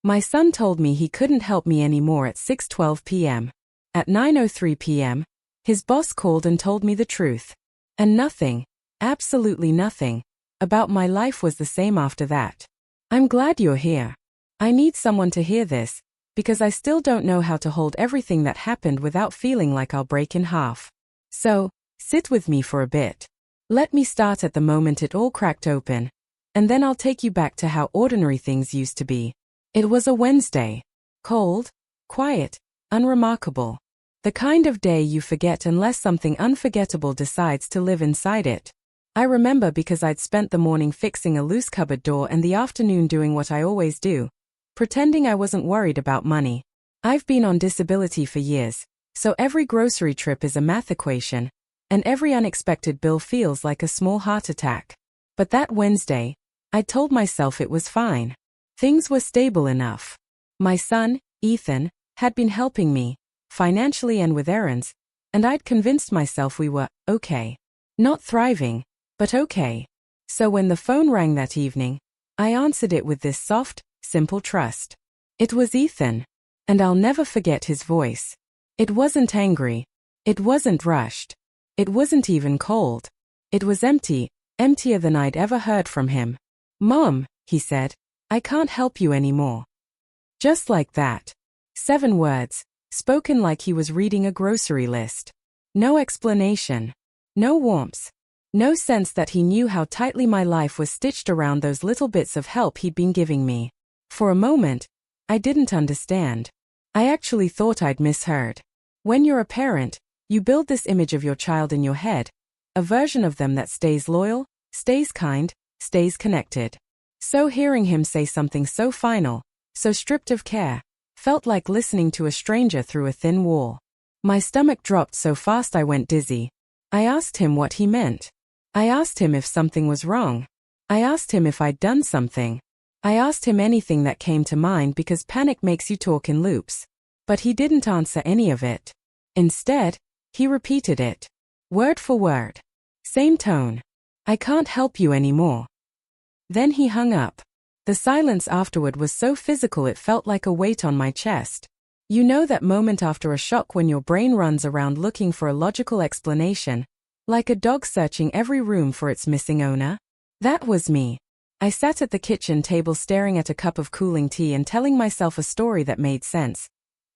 My son told me he couldn't help me anymore at 6:12 p.m. At 9:03 p.m., his boss called and told me the truth. And nothing, absolutely nothing, about my life was the same after that. I'm glad you're here. I need someone to hear this, because I still don't know how to hold everything that happened without feeling like I'll break in half. So, sit with me for a bit. Let me start at the moment it all cracked open, and then I'll take you back to how ordinary things used to be. It was a Wednesday. Cold, quiet, unremarkable. The kind of day you forget unless something unforgettable decides to live inside it. I remember because I'd spent the morning fixing a loose cupboard door and the afternoon doing what I always do, pretending I wasn't worried about money. I've been on disability for years, so every grocery trip is a math equation, and every unexpected bill feels like a small heart attack. But that Wednesday, I told myself it was fine. Things were stable enough. My son, Ethan, had been helping me, financially and with errands, and I'd convinced myself we were okay. Not thriving, but okay. So when the phone rang that evening, I answered it with this soft, simple trust. It was Ethan, and I'll never forget his voice. It wasn't angry. It wasn't rushed. It wasn't even cold. It was empty, emptier than I'd ever heard from him. "Mom," he said, "I can't help you anymore." Just like that. 7 words, spoken like he was reading a grocery list. No explanation. No warmth. No sense that he knew how tightly my life was stitched around those little bits of help he'd been giving me. For a moment, I didn't understand. I actually thought I'd misheard. When you're a parent, you build this image of your child in your head, a version of them that stays loyal, stays kind, stays connected. So hearing him say something so final, so stripped of care, felt like listening to a stranger through a thin wall. My stomach dropped so fast I went dizzy. I asked him what he meant. I asked him if something was wrong. I asked him if I'd done something. I asked him anything that came to mind because panic makes you talk in loops. But he didn't answer any of it. Instead, he repeated it. Word for word. Same tone. "I can't help you anymore." Then he hung up. The silence afterward was so physical it felt like a weight on my chest. You know that moment after a shock when your brain runs around looking for a logical explanation, like a dog searching every room for its missing owner? That was me. I sat at the kitchen table staring at a cup of cooling tea and telling myself a story that made sense.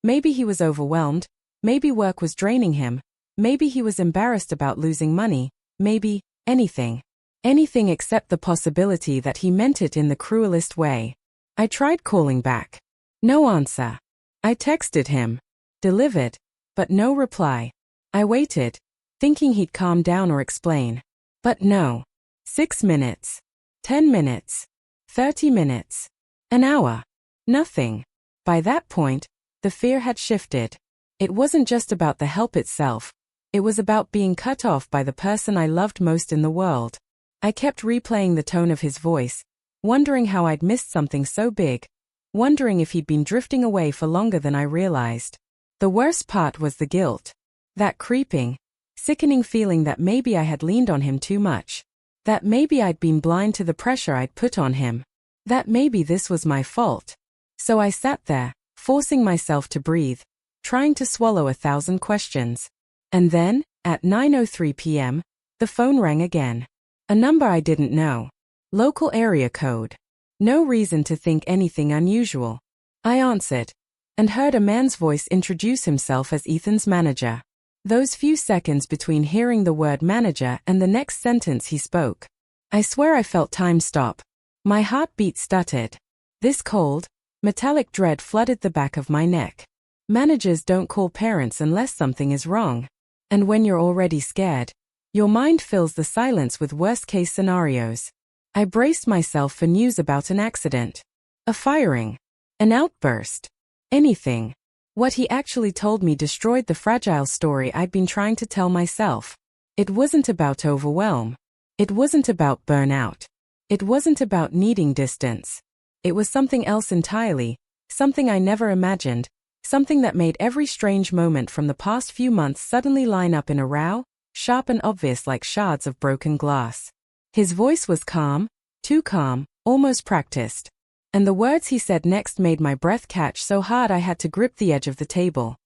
Maybe he was overwhelmed, maybe work was draining him, maybe he was embarrassed about losing money, maybe anything. Anything except the possibility that he meant it in the cruelest way. I tried calling back. No answer. I texted him. Delivered. But no reply. I waited, thinking he'd calm down or explain. But no. 6 minutes. 10 minutes. 30 minutes. An hour. Nothing. By that point, the fear had shifted. It wasn't just about the help itself. It was about being cut off by the person I loved most in the world. I kept replaying the tone of his voice, wondering how I'd missed something so big, wondering if he'd been drifting away for longer than I realized. The worst part was the guilt. That creeping, sickening feeling that maybe I had leaned on him too much. That maybe I'd been blind to the pressure I'd put on him. That maybe this was my fault. So I sat there, forcing myself to breathe, trying to swallow 1,000 questions. And then, at 9:03 p.m., the phone rang again. A number I didn't know. Local area code. No reason to think anything unusual. I answered, and heard a man's voice introduce himself as Ethan's manager. Those few seconds between hearing the word manager and the next sentence he spoke. I swear I felt time stop. My heartbeat stuttered. This cold, metallic dread flooded the back of my neck. Managers don't call parents unless something is wrong. And when you're already scared, your mind fills the silence with worst-case scenarios. I braced myself for news about an accident. A firing. An outburst. Anything. What he actually told me destroyed the fragile story I'd been trying to tell myself. It wasn't about overwhelm. It wasn't about burnout. It wasn't about needing distance. It was something else entirely, something I never imagined, something that made every strange moment from the past few months suddenly line up in a row, sharp and obvious like shards of broken glass. His voice was calm, too calm, almost practiced. And the words he said next made my breath catch so hard I had to grip the edge of the table.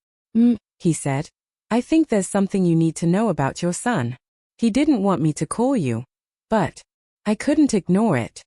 He said. I think there's something you need to know about your son. He didn't want me to call you. But I couldn't ignore it.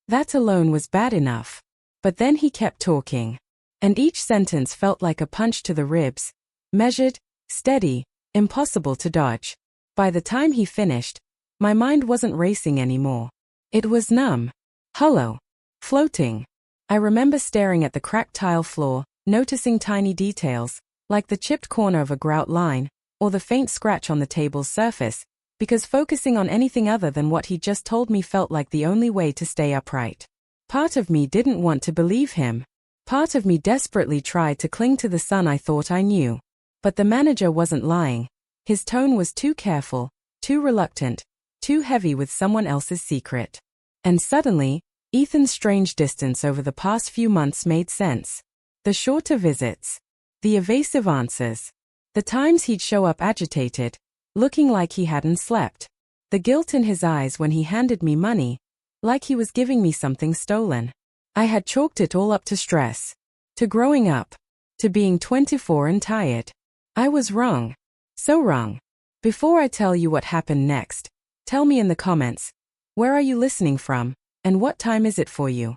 That alone was bad enough. But then he kept talking. And each sentence felt like a punch to the ribs. Measured, steady, impossible to dodge. By the time he finished, my mind wasn't racing anymore. It was numb. Hollow. Floating. I remember staring at the cracked tile floor, noticing tiny details, like the chipped corner of a grout line, or the faint scratch on the table's surface, because focusing on anything other than what he just told me felt like the only way to stay upright. Part of me didn't want to believe him. Part of me desperately tried to cling to the son I thought I knew. But the manager wasn't lying. His tone was too careful, too reluctant, too heavy with someone else's secret. And suddenly, Ethan's strange distance over the past few months made sense. The shorter visits. The evasive answers. The times he'd show up agitated, looking like he hadn't slept. The guilt in his eyes when he handed me money, like he was giving me something stolen. I had chalked it all up to stress. To growing up. To being 24 and tired. I was wrong. So wrong. Before I tell you what happened next, tell me in the comments, where are you listening from, and what time is it for you?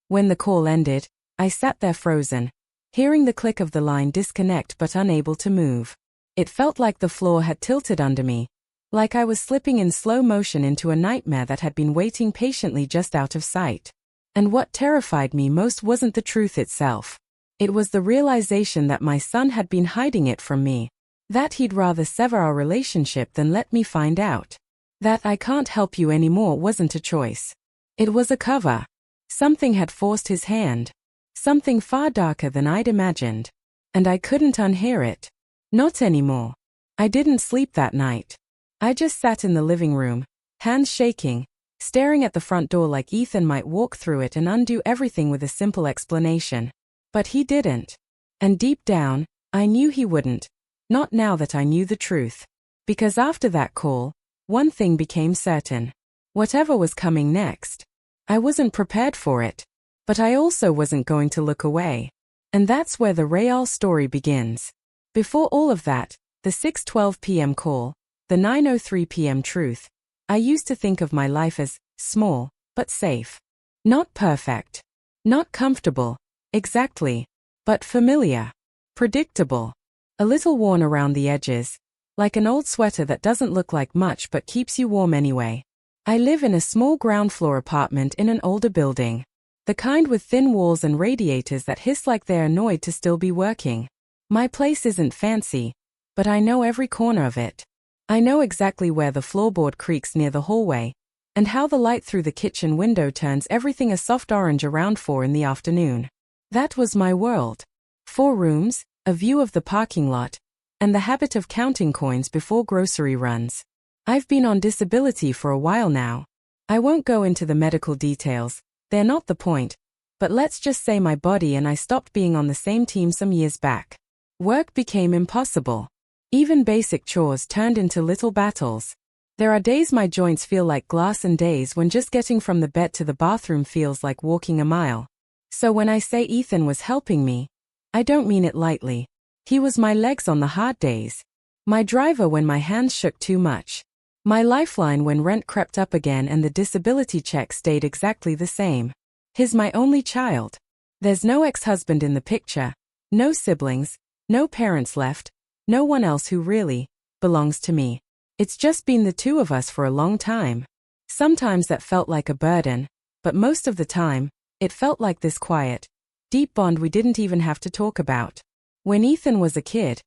When the call ended, I sat there frozen, hearing the click of the line disconnect but unable to move. It felt like the floor had tilted under me, like I was slipping in slow motion into a nightmare that had been waiting patiently just out of sight. And what terrified me most wasn't the truth itself. It was the realization that my son had been hiding it from me. That he'd rather sever our relationship than let me find out. That I can't help you anymore wasn't a choice. It was a cover. Something had forced his hand. Something far darker than I'd imagined. And I couldn't unhear it. Not anymore. I didn't sleep that night. I just sat in the living room, hands shaking, staring at the front door like Ethan might walk through it and undo everything with a simple explanation. But he didn't. And deep down, I knew he wouldn't. Not now that I knew the truth. Because after that call, one thing became certain. Whatever was coming next, I wasn't prepared for it. But I also wasn't going to look away. And that's where the real story begins. Before all of that, the 6:12 p.m. call, the 9:03 p.m. truth, I used to think of my life as small, but safe. Not perfect. Not comfortable. Exactly. But familiar. Predictable. A little worn around the edges. Like an old sweater that doesn't look like much but keeps you warm anyway. I live in a small ground floor apartment in an older building. The kind with thin walls and radiators that hiss like they're annoyed to still be working. My place isn't fancy, but I know every corner of it. I know exactly where the floorboard creaks near the hallway, and how the light through the kitchen window turns everything a soft orange around 4 in the afternoon. That was my world. 4 rooms, a view of the parking lot, and the habit of counting coins before grocery runs. I've been on disability for a while now. I won't go into the medical details, they're not the point, but let's just say my body and I stopped being on the same team some years back. Work became impossible. Even basic chores turned into little battles. There are days my joints feel like glass and days when just getting from the bed to the bathroom feels like walking a mile. So when I say Ethan was helping me, I don't mean it lightly. He was my legs on the hard days. My driver when my hands shook too much. My lifeline when rent crept up again and the disability check stayed exactly the same. He's my only child. There's no ex-husband in the picture, no siblings, no parents left, no one else who really belongs to me. It's just been the two of us for a long time. Sometimes that felt like a burden, but most of the time, it felt like this quiet, deep bond we didn't even have to talk about. When Ethan was a kid,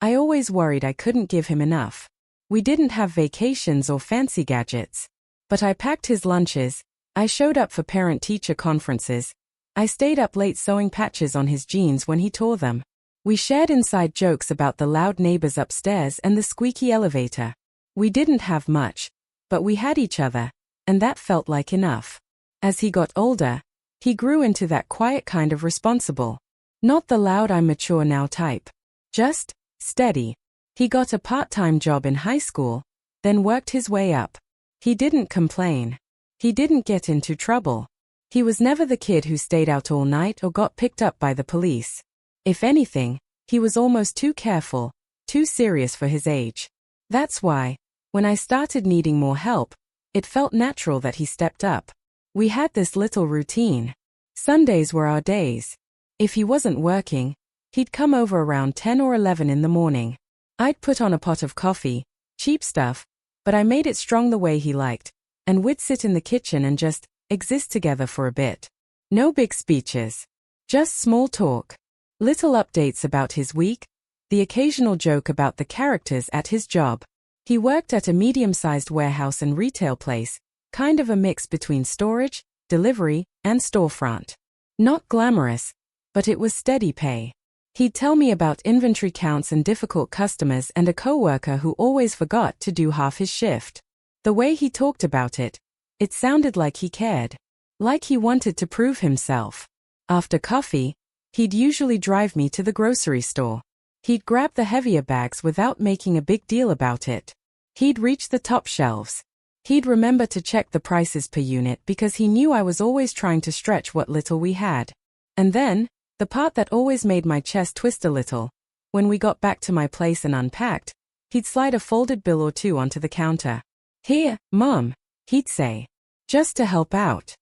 I always worried I couldn't give him enough. We didn't have vacations or fancy gadgets. But I packed his lunches, I showed up for parent-teacher conferences, I stayed up late sewing patches on his jeans when he tore them. We shared inside jokes about the loud neighbors upstairs and the squeaky elevator. We didn't have much, but we had each other, and that felt like enough. As he got older, he grew into that quiet kind of responsible. Not the loud I'm mature now type. Just steady. He got a part-time job in high school, then worked his way up. He didn't complain. He didn't get into trouble. He was never the kid who stayed out all night or got picked up by the police. If anything, he was almost too careful, too serious for his age. That's why, when I started needing more help, it felt natural that he stepped up. We had this little routine. Sundays were our days. If he wasn't working, he'd come over around 10 or 11 in the morning. I'd put on a pot of coffee, cheap stuff, but I made it strong the way he liked, and we'd sit in the kitchen and just exist together for a bit. No big speeches. Just small talk. Little updates about his week, the occasional joke about the characters at his job. He worked at a medium-sized warehouse and retail place, kind of a mix between storage, delivery, and storefront. Not glamorous, but it was steady pay. He'd tell me about inventory counts and difficult customers and a coworker who always forgot to do half his shift. The way he talked about it, it sounded like he cared. Like he wanted to prove himself. After coffee, he'd usually drive me to the grocery store. He'd grab the heavier bags without making a big deal about it. He'd reach the top shelves. He'd remember to check the prices per unit because he knew I was always trying to stretch what little we had. And then, the part that always made my chest twist a little, when we got back to my place and unpacked, he'd slide a folded bill or two onto the counter. "Here, Mom," he'd say. "Just to help out."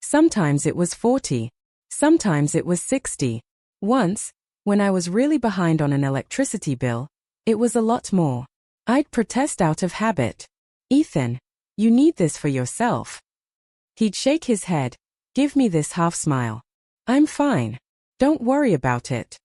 Sometimes it was 40. Sometimes it was 60. Once, when I was really behind on an electricity bill, it was a lot more. I'd protest out of habit. "Ethan, you need this for yourself." He'd shake his head, give me this half smile. "I'm fine. Don't worry about it."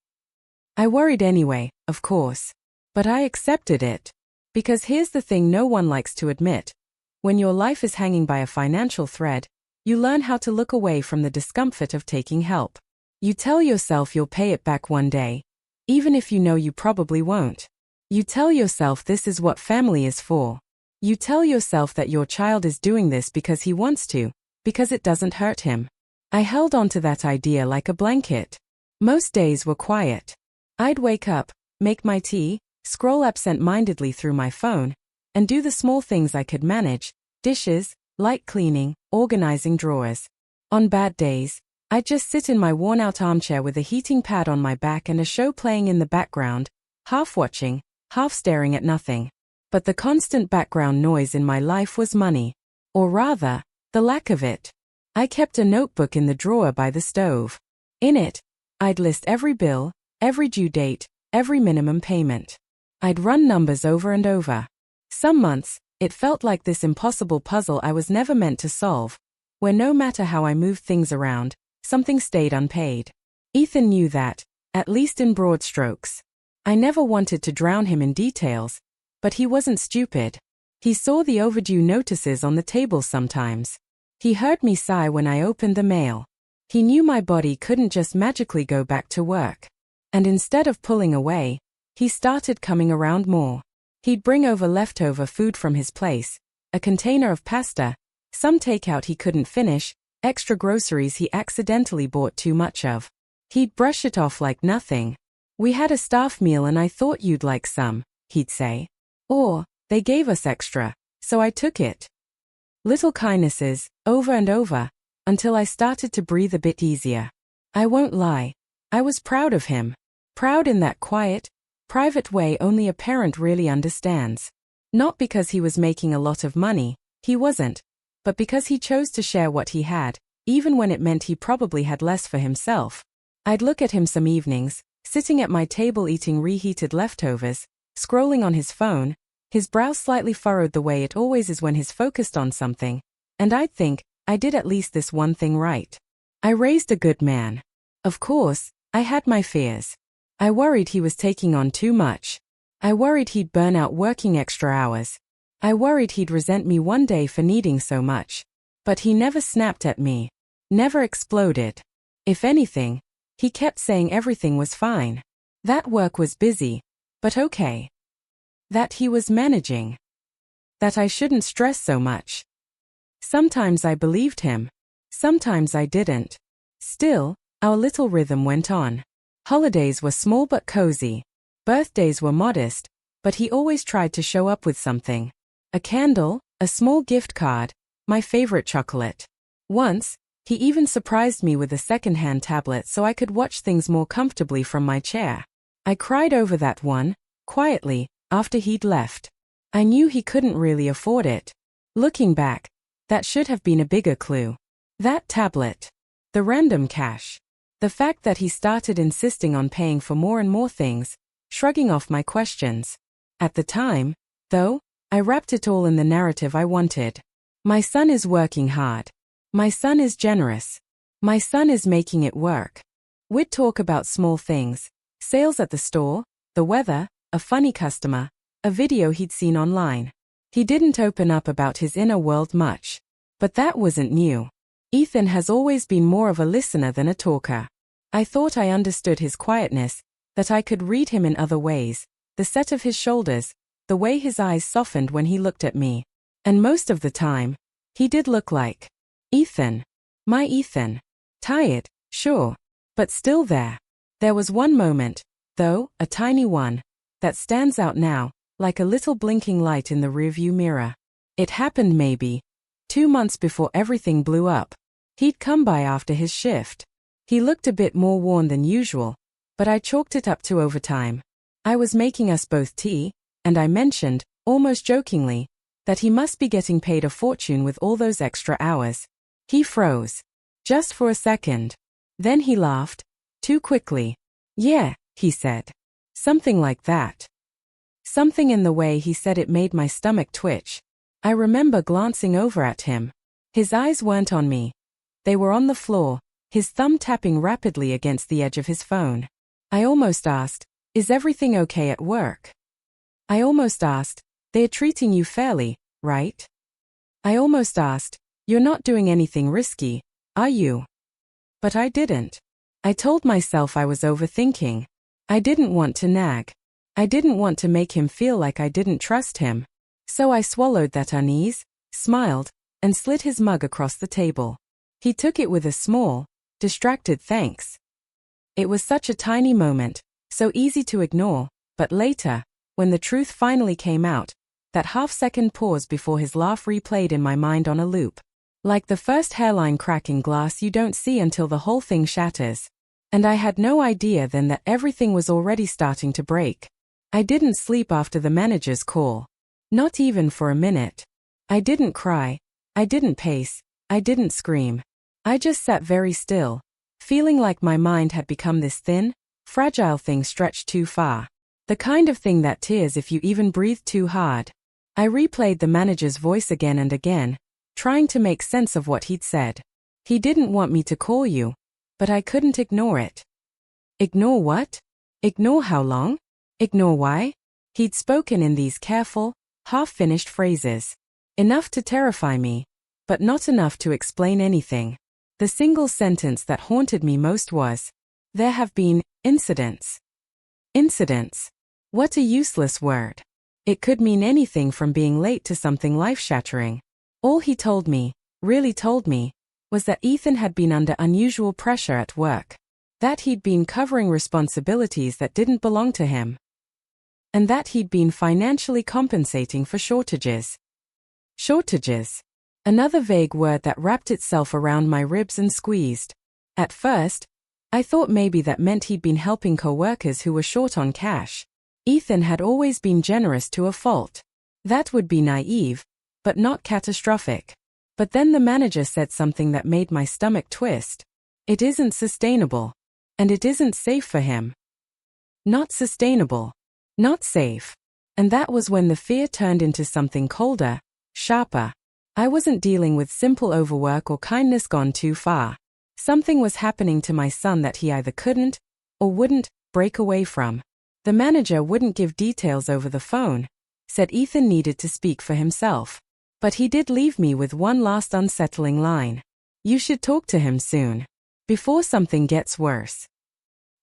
I worried anyway, of course. But I accepted it. Because here's the thing no one likes to admit. When your life is hanging by a financial thread, you learn how to look away from the discomfort of taking help. You tell yourself you'll pay it back one day, even if you know you probably won't. You tell yourself this is what family is for. You tell yourself that your child is doing this because he wants to, because it doesn't hurt him. I held on to that idea like a blanket. Most days were quiet. I'd wake up, make my tea, scroll absent-mindedly through my phone, and do the small things I could manage: dishes, light cleaning, organizing drawers. On bad days, I'd just sit in my worn-out armchair with a heating pad on my back and a show playing in the background, half watching, half staring at nothing. But the constant background noise in my life was money. Or rather, the lack of it. I kept a notebook in the drawer by the stove. In it, I'd list every bill, every due date, every minimum payment. I'd run numbers over and over. Some months, it felt like this impossible puzzle I was never meant to solve, where no matter how I moved things around, something stayed unpaid. Ethan knew that, at least in broad strokes. I never wanted to drown him in details, but he wasn't stupid. He saw the overdue notices on the table sometimes. He heard me sigh when I opened the mail. He knew my body couldn't just magically go back to work. And instead of pulling away, he started coming around more. He'd bring over leftover food from his place, a container of pasta, some takeout he couldn't finish, extra groceries he accidentally bought too much of. He'd brush it off like nothing. "We had a staff meal and I thought you'd like some," he'd say. Or, "They gave us extra, so I took it." Little kindnesses, over and over, until I started to breathe a bit easier. I won't lie. I was proud of him. Proud in that quiet, private way only a parent really understands. Not because he was making a lot of money, he wasn't, but because he chose to share what he had, even when it meant he probably had less for himself. I'd look at him some evenings, sitting at my table eating reheated leftovers, scrolling on his phone, his brow slightly furrowed the way it always is when he's focused on something, and I'd think, I did at least this one thing right. I raised a good man. Of course, I had my fears. I worried he was taking on too much. I worried he'd burn out working extra hours. I worried he'd resent me one day for needing so much. But he never snapped at me. Never exploded. If anything, he kept saying everything was fine. That work was busy, but okay. That he was managing. That I shouldn't stress so much. Sometimes I believed him. Sometimes I didn't. Still, our little rhythm went on. Holidays were small but cozy. Birthdays were modest, but he always tried to show up with something. A candle, a small gift card, my favorite chocolate. Once, He even surprised me with a second-hand tablet so I could watch things more comfortably from my chair. I cried over that one, quietly, after he'd left. I knew he couldn't really afford it. Looking back, that should have been a bigger clue. That tablet. The random cash. The fact that he started insisting on paying for more and more things, shrugging off my questions. At the time, though, I wrapped it all in the narrative I wanted. My son is working hard. My son is generous. My son is making it work. We'd talk about small things. Sales at the store, the weather, a funny customer, a video he'd seen online. He didn't open up about his inner world much. But that wasn't new. Ethan has always been more of a listener than a talker. I thought I understood his quietness, that I could read him in other ways, the set of his shoulders, the way his eyes softened when he looked at me. And most of the time, he did look like Ethan. My Ethan. Tired, sure, but still there. There was one moment, though, a tiny one, that stands out now, like a little blinking light in the rearview mirror. It happened maybe 2 months before everything blew up. He'd come by after his shift. He looked a bit more worn than usual, but I chalked it up to overtime. I was making us both tea, and I mentioned, almost jokingly, that he must be getting paid a fortune with all those extra hours. He froze. Just for a second. Then he laughed. Too quickly. Yeah, he said. Something like that. Something in the way he said it made my stomach twitch. I remember glancing over at him. His eyes weren't on me. They were on the floor, his thumb tapping rapidly against the edge of his phone. I almost asked, "Is everything okay at work?" I almost asked, "They're treating you fairly, right?" I almost asked, "You're not doing anything risky, are you?" But I didn't. I told myself I was overthinking. I didn't want to nag. I didn't want to make him feel like I didn't trust him. So I swallowed that unease, smiled, and slid his mug across the table. He took it with a small, distracted thanks. It was such a tiny moment, so easy to ignore, but later, when the truth finally came out, that half-second pause before his laugh replayed in my mind on a loop. Like the first hairline crack in glass you don't see until the whole thing shatters. And I had no idea then that everything was already starting to break. I didn't sleep after the manager's call. Not even for a minute. I didn't cry. I didn't pace. I didn't scream. I just sat very still, feeling like my mind had become this thin, fragile thing stretched too far. The kind of thing that tears if you even breathe too hard. I replayed the manager's voice again and again, trying to make sense of what he'd said. He didn't want me to call you, but I couldn't ignore it. Ignore what? Ignore how long? Ignore why? He'd spoken in these careful, half-finished phrases. Enough to terrify me, but not enough to explain anything. The single sentence that haunted me most was, "There have been incidents." Incidents. What a useless word. It could mean anything from being late to something life-shattering. All he told me, really told me, was that Ethan had been under unusual pressure at work. That he'd been covering responsibilities that didn't belong to him. And that he'd been financially compensating for shortages. Shortages. Another vague word that wrapped itself around my ribs and squeezed. At first, I thought maybe that meant he'd been helping co-workers who were short on cash. Ethan had always been generous to a fault. That would be naive, but not catastrophic. But then the manager said something that made my stomach twist. It isn't sustainable. And it isn't safe for him. Not sustainable. Not safe. And that was when the fear turned into something colder, sharper. I wasn't dealing with simple overwork or kindness gone too far. Something was happening to my son that he either couldn't, or wouldn't, break away from. The manager wouldn't give details over the phone, said Ethan needed to speak for himself. But he did leave me with one last unsettling line. You should talk to him soon. Before something gets worse.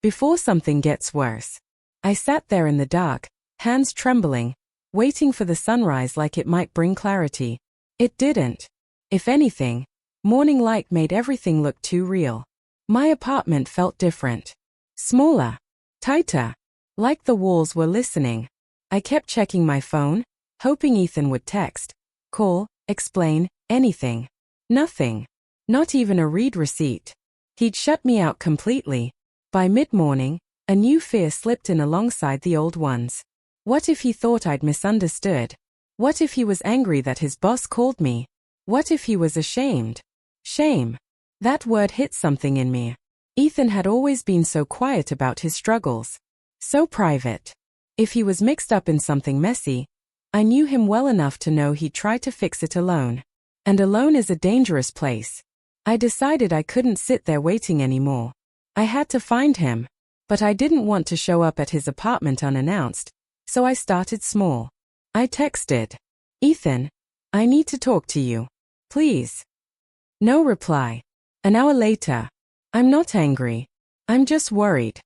Before something gets worse. I sat there in the dark, hands trembling, waiting for the sunrise like it might bring clarity. It didn't. If anything, morning light made everything look too real. My apartment felt different. Smaller. Tighter. Like the walls were listening. I kept checking my phone, hoping Ethan would text, call, explain, anything. Nothing. Not even a read receipt. He'd shut me out completely. By mid-morning, a new fear slipped in alongside the old ones. What if he thought I'd misunderstood? What if he was angry that his boss called me? What if he was ashamed? Shame. That word hit something in me. Ethan had always been so quiet about his struggles. So private. If he was mixed up in something messy, I knew him well enough to know he'd try to fix it alone. And alone is a dangerous place. I decided I couldn't sit there waiting anymore. I had to find him. But I didn't want to show up at his apartment unannounced, so I started small. I texted, "Ethan, I need to talk to you. Please." No reply. An hour later. "I'm not angry. I'm just worried."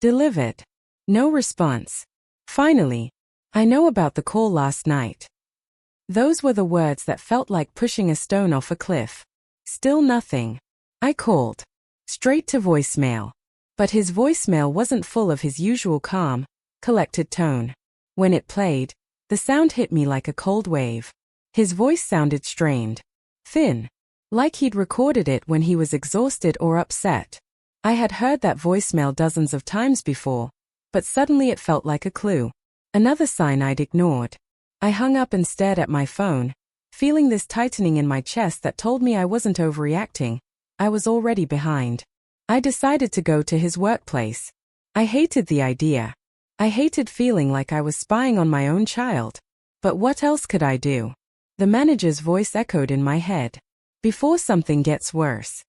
Delivered. No response. Finally. "I know about the call last night." Those were the words that felt like pushing a stone off a cliff. Still nothing. I called. Straight to voicemail. But his voicemail wasn't full of his usual calm, collected tone. When it played, the sound hit me like a cold wave. His voice sounded strained. Thin. Like he'd recorded it when he was exhausted or upset. I had heard that voicemail dozens of times before, but suddenly it felt like a clue. Another sign I'd ignored. I hung up and stared at my phone, feeling this tightening in my chest that told me I wasn't overreacting. I was already behind. I decided to go to his workplace. I hated the idea. I hated feeling like I was spying on my own child. But what else could I do? The manager's voice echoed in my head. Before something gets worse.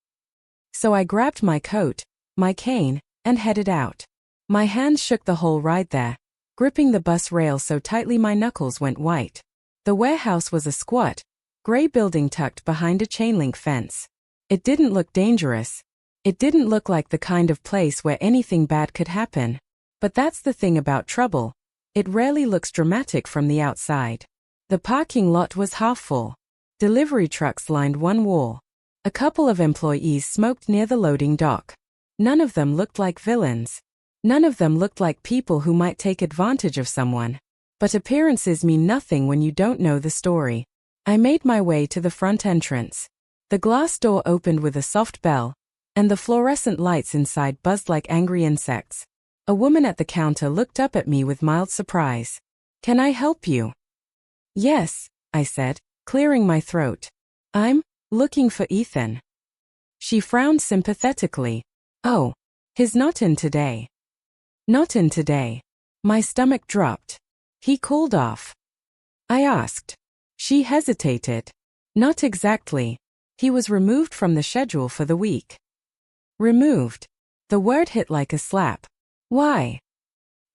So I grabbed my coat, my cane, and headed out. My hands shook the whole ride there, gripping the bus rail so tightly my knuckles went white. The warehouse was a squat, gray building tucked behind a chain-link fence. It didn't look dangerous. It didn't look like the kind of place where anything bad could happen. But that's the thing about trouble. It rarely looks dramatic from the outside. The parking lot was half full. Delivery trucks lined one wall. A couple of employees smoked near the loading dock. None of them looked like villains. None of them looked like people who might take advantage of someone. But appearances mean nothing when you don't know the story. I made my way to the front entrance. The glass door opened with a soft bell, and the fluorescent lights inside buzzed like angry insects. A woman at the counter looked up at me with mild surprise. "Can I help you?" "Yes," I said, clearing my throat. "I'm looking for Ethan." She frowned sympathetically. "Oh, he's not in today." "Not in today." My stomach dropped. "He called off?" I asked. She hesitated. "Not exactly. He was removed from the schedule for the week." Removed. The word hit like a slap. "Why?"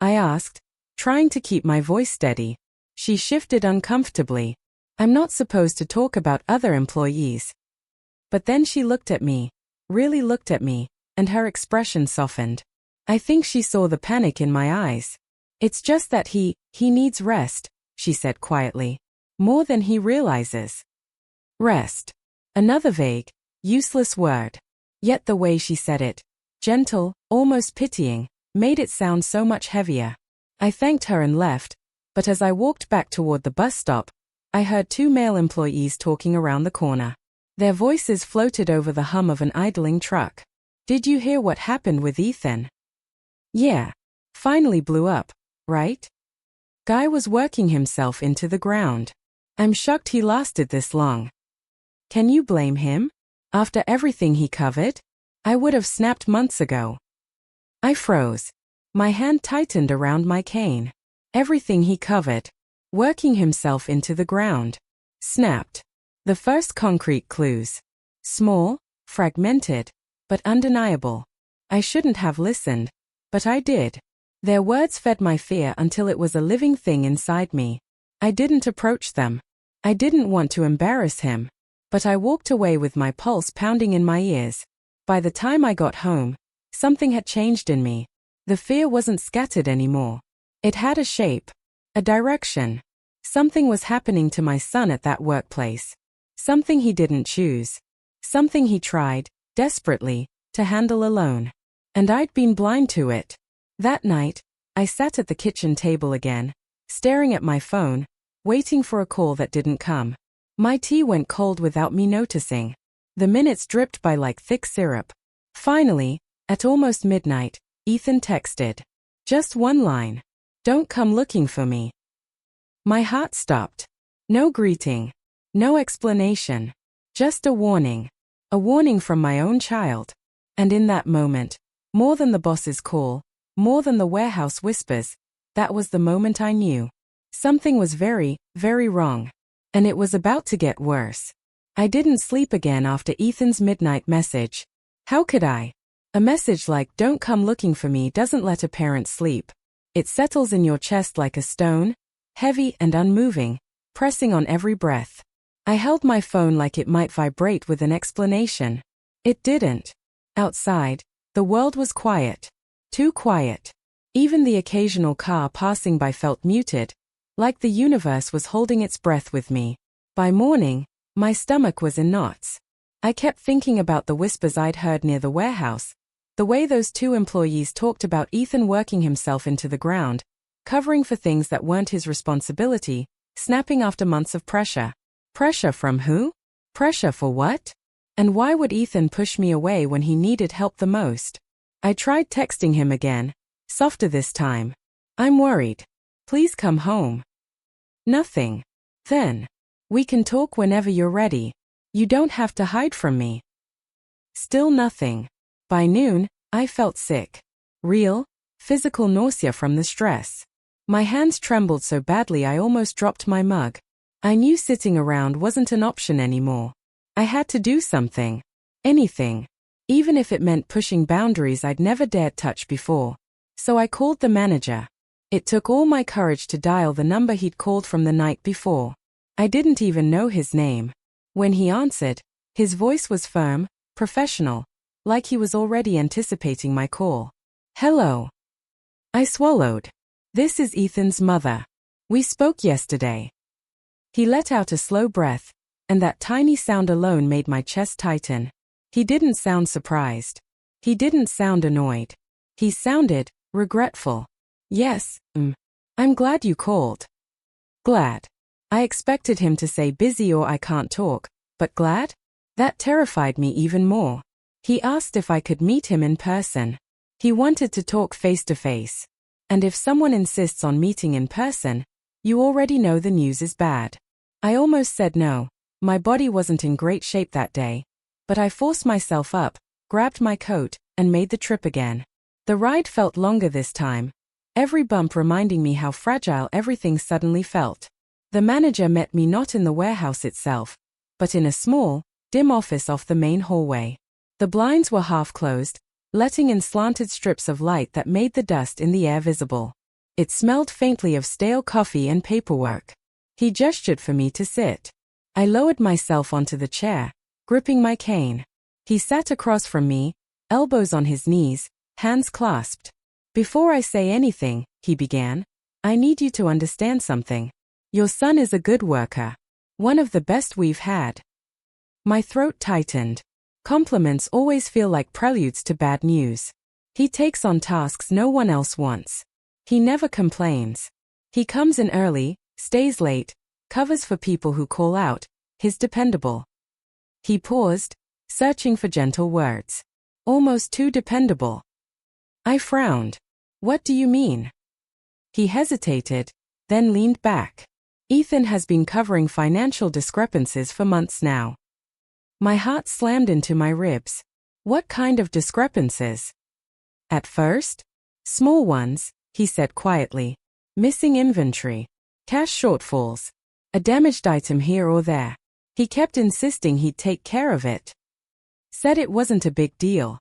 I asked, trying to keep my voice steady. She shifted uncomfortably. "I'm not supposed to talk about other employees." But then she looked at me, really looked at me, and her expression softened. I think she saw the panic in my eyes. "It's just that he needs rest," she said quietly. "More than he realizes." Rest. Another vague, useless word. Yet the way she said it, gentle, almost pitying, made it sound so much heavier. I thanked her and left, but as I walked back toward the bus stop, I heard two male employees talking around the corner. Their voices floated over the hum of an idling truck. "Did you hear what happened with Ethan?" "Yeah. Finally blew up, right? Guy was working himself into the ground. I'm shocked he lasted this long." "Can you blame him? After everything he covered? I would have snapped months ago." I froze. My hand tightened around my cane. Everything he covered. Working himself into the ground. Snapped. The first concrete clues. Small, fragmented, but undeniable. I shouldn't have listened, but I did. Their words fed my fear until it was a living thing inside me. I didn't approach them. I didn't want to embarrass him. But I walked away with my pulse pounding in my ears. By the time I got home, something had changed in me. The fear wasn't scattered anymore. It had a shape, a direction. Something was happening to my son at that workplace. Something he didn't choose. Something he tried, desperately, to handle alone. And I'd been blind to it. That night, I sat at the kitchen table again, staring at my phone, waiting for a call that didn't come. My tea went cold without me noticing. The minutes dripped by like thick syrup. Finally, at almost midnight, Ethan texted. Just one line. Don't come looking for me. My heart stopped. No greeting. No explanation. Just a warning. A warning from my own child. And in that moment, more than the boss's call, more than the warehouse whispers, that was the moment I knew. Something was very, very wrong. And it was about to get worse. I didn't sleep again after Ethan's midnight message. How could I? A message like "don't come looking for me" doesn't let a parent sleep. It settles in your chest like a stone, heavy and unmoving, pressing on every breath. I held my phone like it might vibrate with an explanation. It didn't. Outside, the world was quiet. Too quiet. Even the occasional car passing by felt muted, like the universe was holding its breath with me. By morning, my stomach was in knots. I kept thinking about the whispers I'd heard near the warehouse, the way those two employees talked about Ethan working himself into the ground, covering for things that weren't his responsibility, snapping after months of pressure. Pressure from who? Pressure for what? And why would Ethan push me away when he needed help the most? I tried texting him again, softer this time. I'm worried. Please come home. Nothing. Then. We can talk whenever you're ready. You don't have to hide from me. Still nothing. By noon, I felt sick. Real, physical nausea from the stress. My hands trembled so badly I almost dropped my mug. I knew sitting around wasn't an option anymore. I had to do something. Anything. Even if it meant pushing boundaries I'd never dared touch before. So I called the manager. It took all my courage to dial the number he'd called from the night before. I didn't even know his name. When he answered, his voice was firm, professional, like he was already anticipating my call. Hello. I swallowed. This is Ethan's mother. We spoke yesterday. He let out a slow breath, and that tiny sound alone made my chest tighten. He didn't sound surprised. He didn't sound annoyed. He sounded regretful. Yes, I'm glad you called. Glad. I expected him to say busy or I can't talk, but glad? That terrified me even more. He asked if I could meet him in person. He wanted to talk face to face. And if someone insists on meeting in person, you already know the news is bad. I almost said no. My body wasn't in great shape that day. But I forced myself up, grabbed my coat, and made the trip again. The ride felt longer this time. Every bump reminding me how fragile everything suddenly felt. The manager met me not in the warehouse itself, but in a small, dim office off the main hallway. The blinds were half closed, letting in slanted strips of light that made the dust in the air visible. It smelled faintly of stale coffee and paperwork. He gestured for me to sit. I lowered myself onto the chair, gripping my cane. He sat across from me, elbows on his knees, hands clasped. Before I say anything, he began, I need you to understand something. Your son is a good worker. One of the best we've had. My throat tightened. Compliments always feel like preludes to bad news. He takes on tasks no one else wants. He never complains. He comes in early, stays late, covers for people who call out. He's dependable. He paused, searching for gentle words. Almost too dependable. I frowned. What do you mean? He hesitated, then leaned back. Ethan has been covering financial discrepancies for months now. My heart slammed into my ribs. What kind of discrepancies? At first? Small ones, he said quietly. Missing inventory. Cash shortfalls. A damaged item here or there. He kept insisting he'd take care of it. Said it wasn't a big deal.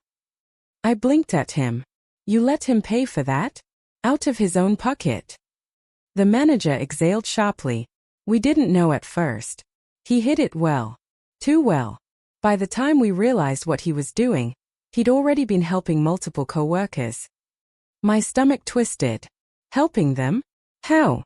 I blinked at him. You let him pay for that? Out of his own pocket? The manager exhaled sharply. We didn't know at first. He hid it well. Too well. By the time we realized what he was doing, he'd already been helping multiple co-workers. My stomach twisted. Helping them? How?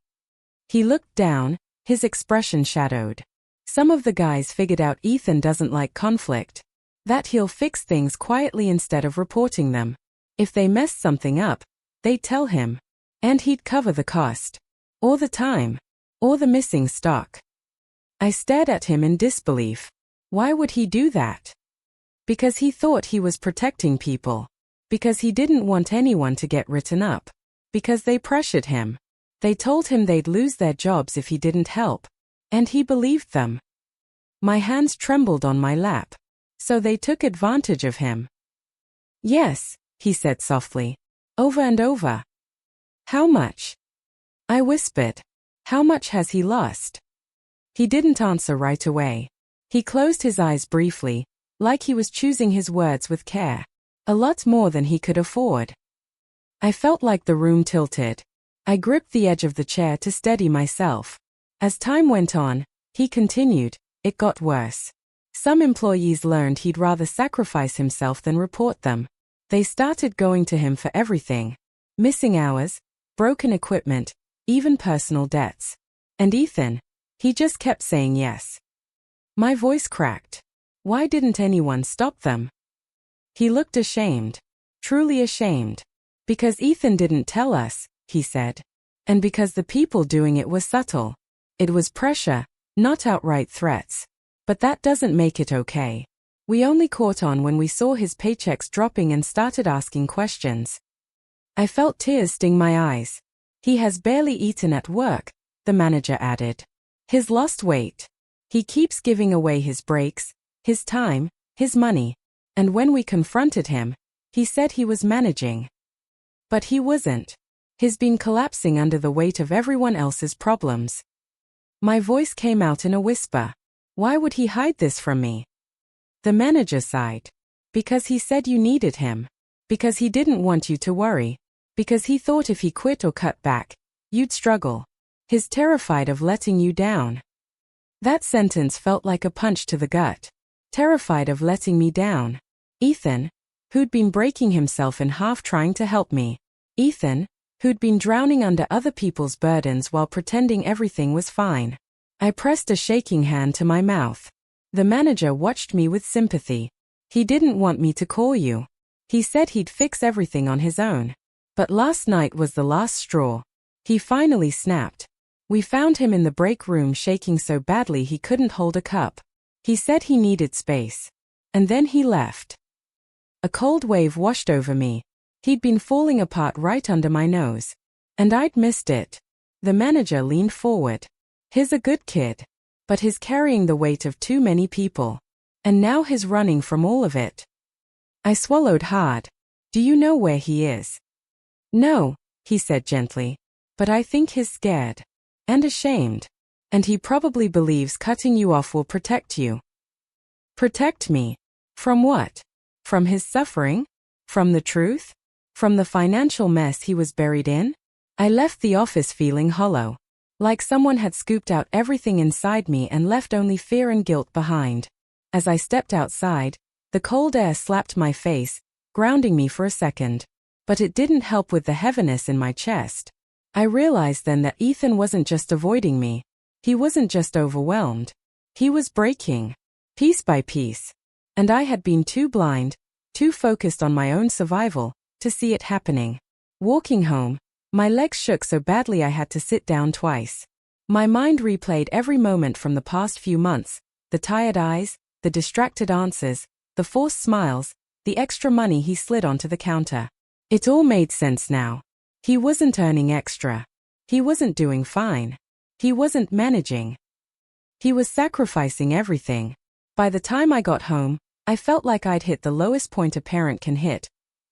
He looked down, his expression shadowed. Some of the guys figured out Ethan doesn't like conflict. That he'll fix things quietly instead of reporting them. If they messed something up, they'd tell him. And he'd cover the cost. Or the time. Or the missing stock. I stared at him in disbelief. Why would he do that? Because he thought he was protecting people. Because he didn't want anyone to get written up. Because they pressured him. They told him they'd lose their jobs if he didn't help. And he believed them. My hands trembled on my lap. So they took advantage of him. Yes, he said softly. Over and over. How much? I whispered. How much has he lost? He didn't answer right away. He closed his eyes briefly, like he was choosing his words with care. A lot more than he could afford. I felt like the room tilted. I gripped the edge of the chair to steady myself. As time went on, he continued, it got worse. Some employees learned he'd rather sacrifice himself than report them. They started going to him for everything. Missing hours, broken equipment, even personal debts. And Ethan, he just kept saying yes. My voice cracked. Why didn't anyone stop them? He looked ashamed. Truly ashamed. Because Ethan didn't tell us, he said. And because the people doing it were subtle. It was pressure, not outright threats. But that doesn't make it okay. We only caught on when we saw his paychecks dropping and started asking questions. I felt tears sting my eyes. He has barely eaten at work, the manager added. He's lost weight. He keeps giving away his breaks, his time, his money. And when we confronted him, he said he was managing. But he wasn't. He's been collapsing under the weight of everyone else's problems. My voice came out in a whisper. Why would he hide this from me? The manager sighed. Because he said you needed him. Because he didn't want you to worry. Because he thought if he quit or cut back, you'd struggle. He's terrified of letting you down. That sentence felt like a punch to the gut. Terrified of letting me down. Ethan, who'd been breaking himself in half trying to help me. Ethan, who'd been drowning under other people's burdens while pretending everything was fine. I pressed a shaking hand to my mouth. The manager watched me with sympathy. He didn't want me to call you. He said he'd fix everything on his own. But last night was the last straw. He finally snapped. We found him in the break room shaking so badly he couldn't hold a cup. He said he needed space. And then he left. A cold wave washed over me. He'd been falling apart right under my nose. And I'd missed it. The manager leaned forward. He's a good kid. But he's carrying the weight of too many people. And now he's running from all of it. I swallowed hard. Do you know where he is? No, he said gently. But I think he's scared. And ashamed. And he probably believes cutting you off will protect you. Protect me? From what? From his suffering? From the truth? From the financial mess he was buried in? I left the office feeling hollow. Like someone had scooped out everything inside me and left only fear and guilt behind. As I stepped outside, the cold air slapped my face, grounding me for a second. But it didn't help with the heaviness in my chest. I realized then that Ethan wasn't just avoiding me. He wasn't just overwhelmed. He was breaking. Piece by piece. And I had been too blind, too focused on my own survival, to see it happening. Walking home, my legs shook so badly I had to sit down twice. My mind replayed every moment from the past few months, the tired eyes, the distracted answers, the forced smiles, the extra money he slid onto the counter. It all made sense now. He wasn't earning extra. He wasn't doing fine. He wasn't managing. He was sacrificing everything. By the time I got home, I felt like I'd hit the lowest point a parent can hit.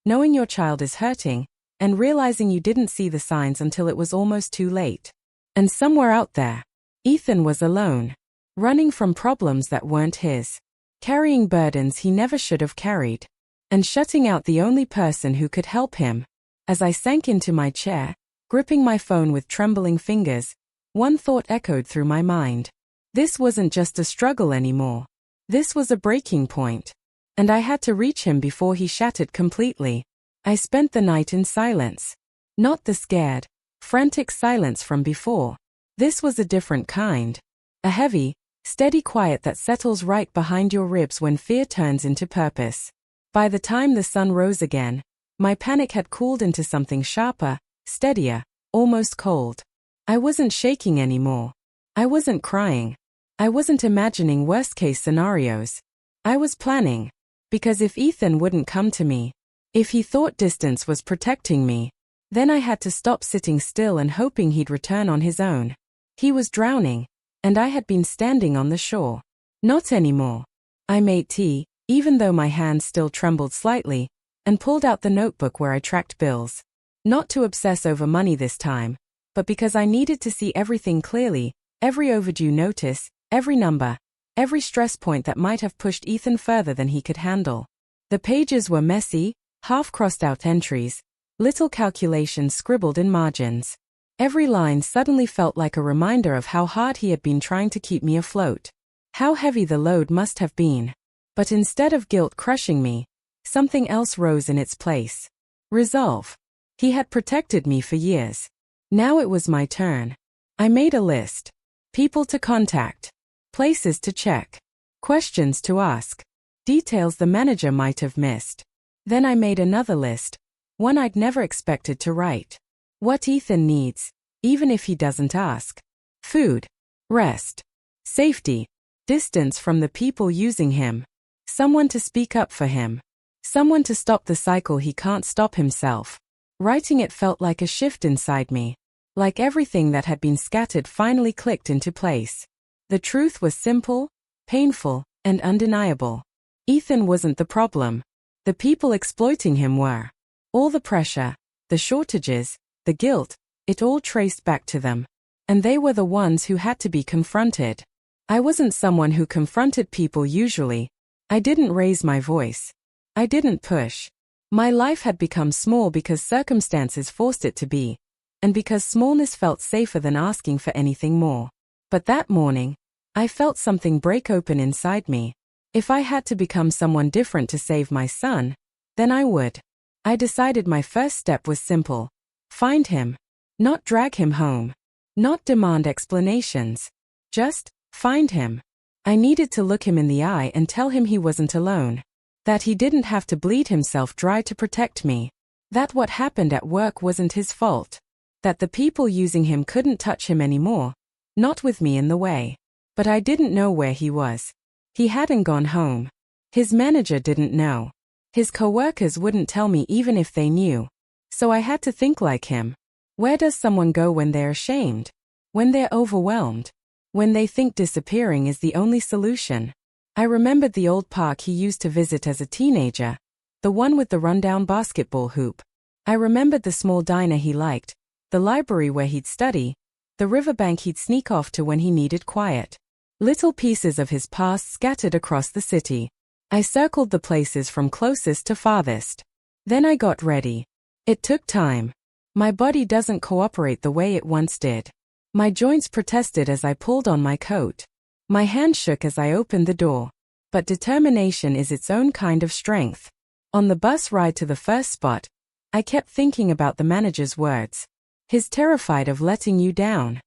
Knowing your child is hurting, and realizing you didn't see the signs until it was almost too late. And somewhere out there, Ethan was alone, running from problems that weren't his, carrying burdens he never should have carried, and shutting out the only person who could help him. As I sank into my chair, gripping my phone with trembling fingers, one thought echoed through my mind. This wasn't just a struggle anymore. This was a breaking point. And I had to reach him before he shattered completely. I spent the night in silence. Not the scared, frantic silence from before. This was a different kind. A heavy, steady quiet that settles right behind your ribs when fear turns into purpose. By the time the sun rose again, my panic had cooled into something sharper, steadier, almost cold. I wasn't shaking anymore. I wasn't crying. I wasn't imagining worst-case scenarios. I was planning. Because if Ethan wouldn't come to me, if he thought distance was protecting me, then I had to stop sitting still and hoping he'd return on his own. He was drowning, and I had been standing on the shore. Not anymore. I made tea, even though my hands still trembled slightly, and pulled out the notebook where I tracked bills. Not to obsess over money this time, but because I needed to see everything clearly, every overdue notice, every number, every stress point that might have pushed Ethan further than he could handle. The pages were messy, half-crossed-out entries, little calculations scribbled in margins. Every line suddenly felt like a reminder of how hard he had been trying to keep me afloat. How heavy the load must have been. But instead of guilt crushing me, something else rose in its place. Resolve. He had protected me for years. Now it was my turn. I made a list. People to contact. Places to check. Questions to ask. Details the manager might have missed. Then I made another list, one I'd never expected to write. What Ethan needs, even if he doesn't ask. Food. Rest. Safety. Distance from the people using him. Someone to speak up for him. Someone to stop the cycle he can't stop himself. Writing it felt like a shift inside me. Like everything that had been scattered finally clicked into place. The truth was simple, painful, and undeniable. Ethan wasn't the problem. The people exploiting him were. All the pressure, the shortages, the guilt, it all traced back to them. And they were the ones who had to be confronted. I wasn't someone who confronted people usually. I didn't raise my voice. I didn't push. My life had become small because circumstances forced it to be, and because smallness felt safer than asking for anything more. But that morning, I felt something break open inside me. If I had to become someone different to save my son, then I would. I decided my first step was simple. Find him. Not drag him home. Not demand explanations. Just find him. I needed to look him in the eye and tell him he wasn't alone. That he didn't have to bleed himself dry to protect me. That what happened at work wasn't his fault. That the people using him couldn't touch him anymore. Not with me in the way. But I didn't know where he was. He hadn't gone home. His manager didn't know. His coworkers wouldn't tell me even if they knew. So I had to think like him. Where does someone go when they're ashamed? When they're overwhelmed? When they think disappearing is the only solution? I remembered the old park he used to visit as a teenager. The one with the rundown basketball hoop. I remembered the small diner he liked. The library where he'd study. The riverbank he'd sneak off to when he needed quiet. Little pieces of his past scattered across the city. I circled the places from closest to farthest. Then I got ready. It took time. My body doesn't cooperate the way it once did. My joints protested as I pulled on my coat. My hand shook as I opened the door. But determination is its own kind of strength. On the bus ride to the first spot, I kept thinking about the manager's words. He's terrified of letting you down.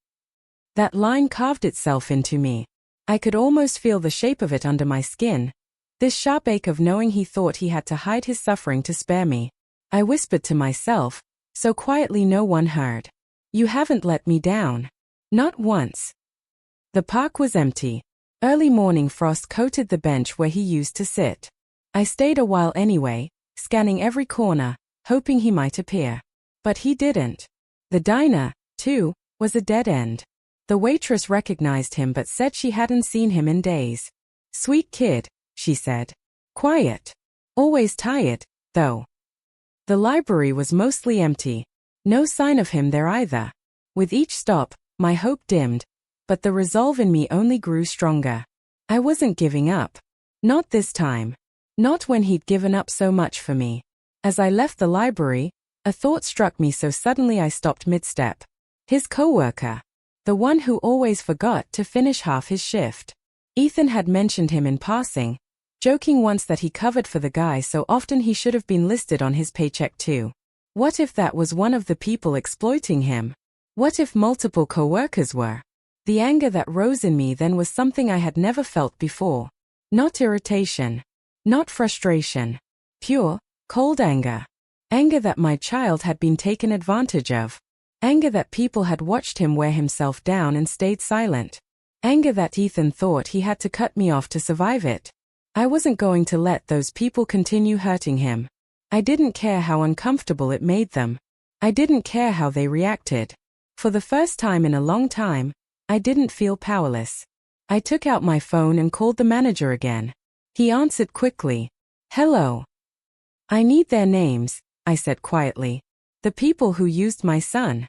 That line carved itself into me. I could almost feel the shape of it under my skin. This sharp ache of knowing he thought he had to hide his suffering to spare me. I whispered to myself, so quietly no one heard. You haven't let me down. Not once. The park was empty. Early morning frost coated the bench where he used to sit. I stayed a while anyway, scanning every corner, hoping he might appear. But he didn't. The diner, too, was a dead end. The waitress recognized him but said she hadn't seen him in days. Sweet kid, she said. Quiet. Always tired, though. The library was mostly empty. No sign of him there either. With each stop, my hope dimmed, but the resolve in me only grew stronger. I wasn't giving up. Not this time. Not when he'd given up so much for me. As I left the library, a thought struck me so suddenly I stopped mid-step. His coworker. The one who always forgot to finish half his shift. Ethan had mentioned him in passing, joking once that he covered for the guy so often he should have been listed on his paycheck too. What if that was one of the people exploiting him? What if multiple coworkers were? The anger that rose in me then was something I had never felt before. Not irritation. Not frustration. Pure, cold anger. Anger that my child had been taken advantage of. Anger that people had watched him wear himself down and stayed silent. Anger that Ethan thought he had to cut me off to survive it. I wasn't going to let those people continue hurting him. I didn't care how uncomfortable it made them. I didn't care how they reacted. For the first time in a long time, I didn't feel powerless. I took out my phone and called the manager again. He answered quickly. Hello. I need their names, I said quietly. The people who used my son.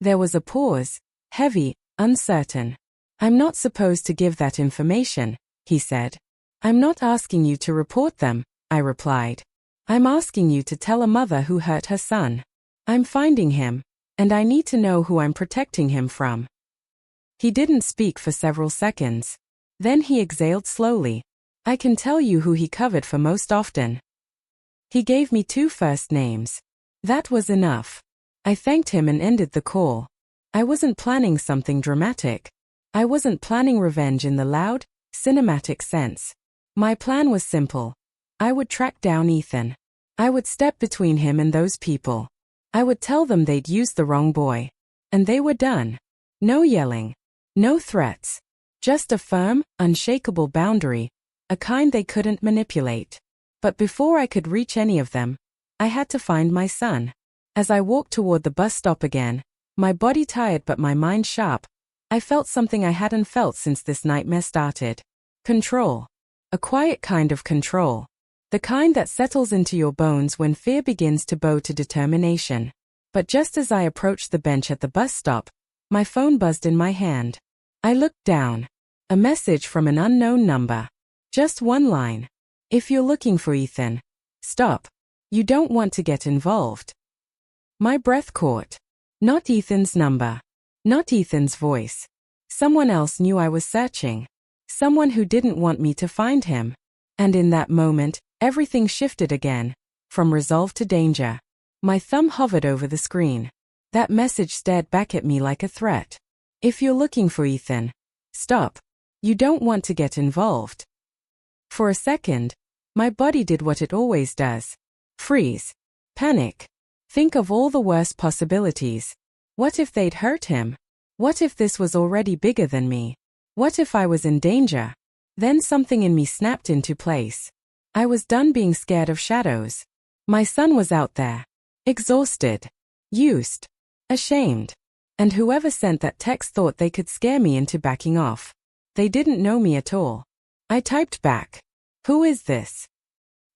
There was a pause, heavy, uncertain. I'm not supposed to give that information, he said. I'm not asking you to report them, I replied. I'm asking you to tell a mother who hurt her son. I'm finding him, and I need to know who I'm protecting him from. He didn't speak for several seconds. Then he exhaled slowly. I can tell you who he covered for most often. He gave me 2 first names. That was enough. I thanked him and ended the call. I wasn't planning something dramatic. I wasn't planning revenge in the loud, cinematic sense. My plan was simple. I would track down Ethan. I would step between him and those people. I would tell them they'd used the wrong boy. And they were done. No yelling. No threats. Just a firm, unshakable boundary, a kind they couldn't manipulate. But before I could reach any of them, I had to find my son. As I walked toward the bus stop again, my body tired but my mind sharp, I felt something I hadn't felt since this nightmare started. Control. A quiet kind of control. The kind that settles into your bones when fear begins to bow to determination. But just as I approached the bench at the bus stop, my phone buzzed in my hand. I looked down. A message from an unknown number. Just one line. If you're looking for Ethan, stop. You don't want to get involved. My breath caught. Not Ethan's number. Not Ethan's voice. Someone else knew I was searching. Someone who didn't want me to find him. And in that moment, everything shifted again. From resolve to danger. My thumb hovered over the screen. That message stared back at me like a threat. If you're looking for Ethan, stop. You don't want to get involved. For a second, my body did what it always does. Freeze. Panic. Think of all the worst possibilities. What if they'd hurt him? What if this was already bigger than me? What if I was in danger? Then something in me snapped into place. I was done being scared of shadows. My son was out there. Exhausted. Used. Ashamed. And whoever sent that text thought they could scare me into backing off. They didn't know me at all. I typed back. Who is this?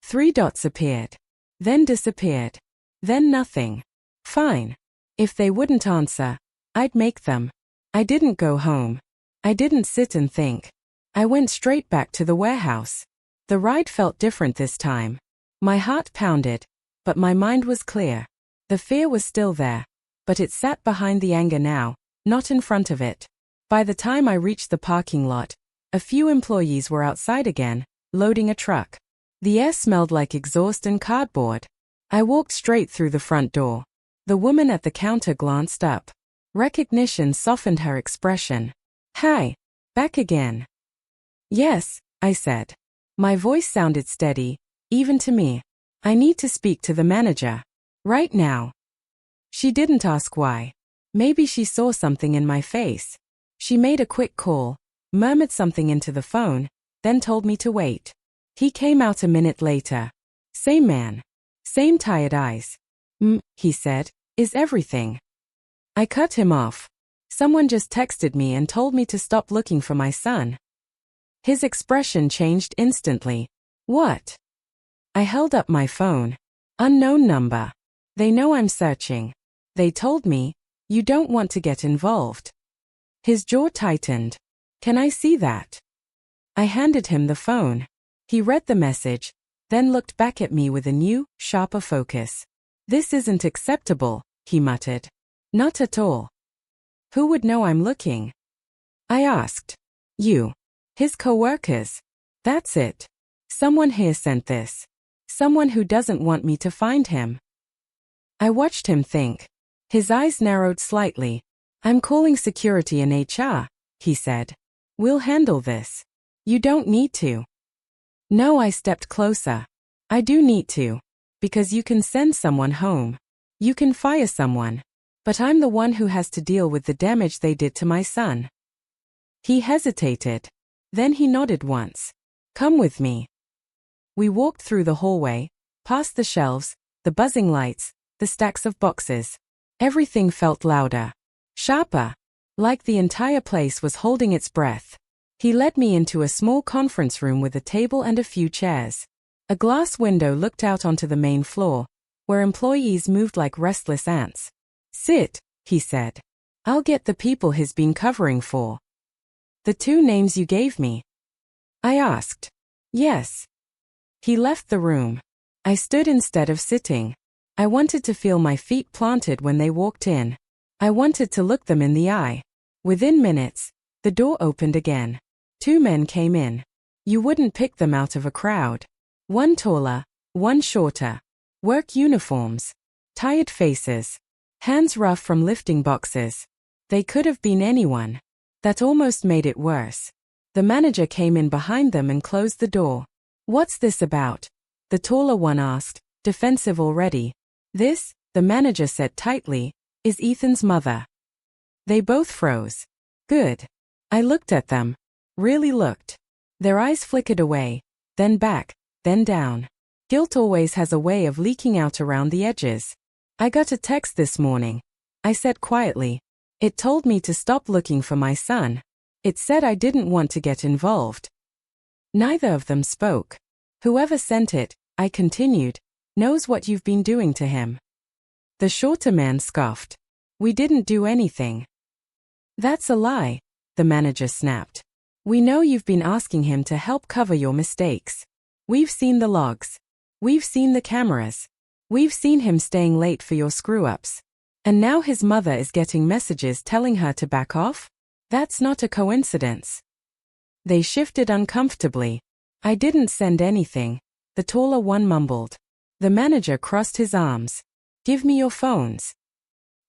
3 dots appeared. Then disappeared. Then nothing. Fine. If they wouldn't answer, I'd make them. I didn't go home. I didn't sit and think. I went straight back to the warehouse. The ride felt different this time. My heart pounded, but my mind was clear. The fear was still there, but it sat behind the anger now, not in front of it. By the time I reached the parking lot, a few employees were outside again, loading a truck. The air smelled like exhaust and cardboard. I walked straight through the front door. The woman at the counter glanced up. Recognition softened her expression. Hi. Back again. Yes, I said. My voice sounded steady, even to me. I need to speak to the manager. Right now. She didn't ask why. Maybe she saw something in my face. She made a quick call, murmured something into the phone, then told me to wait. He came out a minute later. Same man. Same tired eyes. He said, is everything? I cut him off. Someone just texted me and told me to stop looking for my son. His expression changed instantly. What? I held up my phone. Unknown number. They know I'm searching. They told me, you don't want to get involved. His jaw tightened. Can I see that? I handed him the phone. He read the message, then looked back at me with a new, sharper focus. This isn't acceptable, he muttered. Not at all. Who would know I'm looking? I asked. You. His coworkers. That's it. Someone here sent this. Someone who doesn't want me to find him. I watched him think. His eyes narrowed slightly. I'm calling security and HR, he said. We'll handle this. You don't need to. No, I stepped closer. I do need to. Because you can send someone home. You can fire someone. But I'm the one who has to deal with the damage they did to my son. He hesitated. Then he nodded once. Come with me. We walked through the hallway, past the shelves, the buzzing lights, the stacks of boxes. Everything felt louder, sharper, like the entire place was holding its breath. He led me into a small conference room with a table and a few chairs. A glass window looked out onto the main floor, where employees moved like restless ants. Sit, he said. I'll get the people he's been covering for. The 2 names you gave me? I asked. Yes. He left the room. I stood instead of sitting. I wanted to feel my feet planted when they walked in. I wanted to look them in the eye. Within minutes, the door opened again. 2 men came in. You wouldn't pick them out of a crowd. One taller, one shorter. Work uniforms. Tired faces. Hands rough from lifting boxes. They could have been anyone. That almost made it worse. The manager came in behind them and closed the door. What's this about? The taller one asked, defensive already. This, the manager said tightly, is Ethan's mother. They both froze. Good. I looked at them. Really looked. Their eyes flickered away, then back, then down. Guilt always has a way of leaking out around the edges. I got a text this morning. I said quietly. It told me to stop looking for my son. It said I didn't want to get involved. Neither of them spoke. Whoever sent it, I continued, knows what you've been doing to him. The shorter man scoffed. We didn't do anything. That's a lie, the manager snapped. We know you've been asking him to help cover your mistakes. We've seen the logs. We've seen the cameras. We've seen him staying late for your screw-ups. And now his mother is getting messages telling her to back off? That's not a coincidence. They shifted uncomfortably. I didn't send anything, the taller one mumbled. The manager crossed his arms. Give me your phones.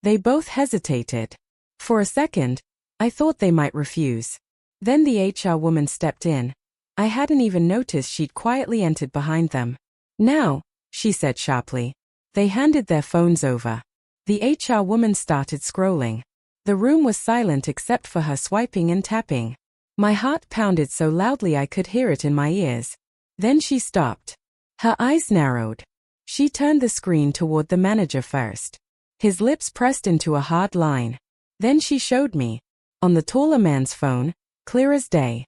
They both hesitated. For a second, I thought they might refuse. Then the HR woman stepped in. I hadn't even noticed she'd quietly entered behind them. Now, she said sharply. They handed their phones over. The HR woman started scrolling. The room was silent except for her swiping and tapping. My heart pounded so loudly I could hear it in my ears. Then she stopped. Her eyes narrowed. She turned the screen toward the manager first. His lips pressed into a hard line. Then she showed me, on the taller man's phone, clear as day.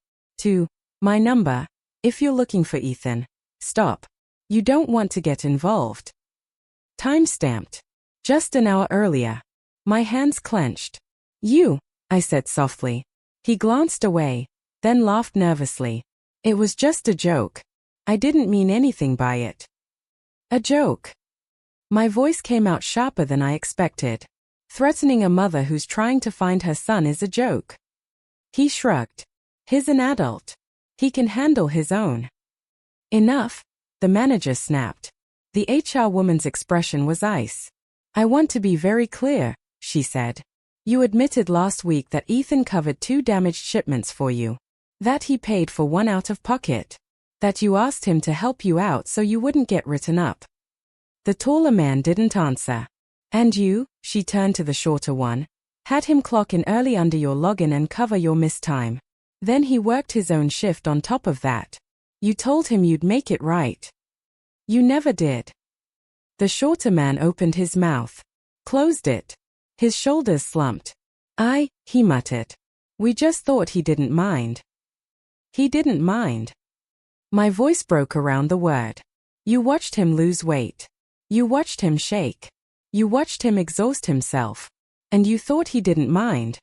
My number, if you're looking for Ethan. Stop. You don't want to get involved. Time-stamped. Just an hour earlier. My hands clenched. You, I said softly. He glanced away, then laughed nervously. It was just a joke. I didn't mean anything by it. A joke. My voice came out sharper than I expected. Threatening a mother who's trying to find her son is a joke. He shrugged. He's an adult. He can handle his own. Enough, the manager snapped. The HR woman's expression was ice. I want to be very clear, she said. You admitted last week that Ethan covered 2 damaged shipments for you. That he paid for 1 out of pocket. That you asked him to help you out so you wouldn't get written up. The taller man didn't answer. And you, she turned to the shorter one, had him clock in early under your login and cover your missed time. Then he worked his own shift on top of that. You told him you'd make it right. You never did. The shorter man opened his mouth. Closed it. His shoulders slumped. He muttered. We just thought he didn't mind. He didn't mind. My voice broke around the word. You watched him lose weight. You watched him shake. You watched him exhaust himself. And you thought he didn't mind.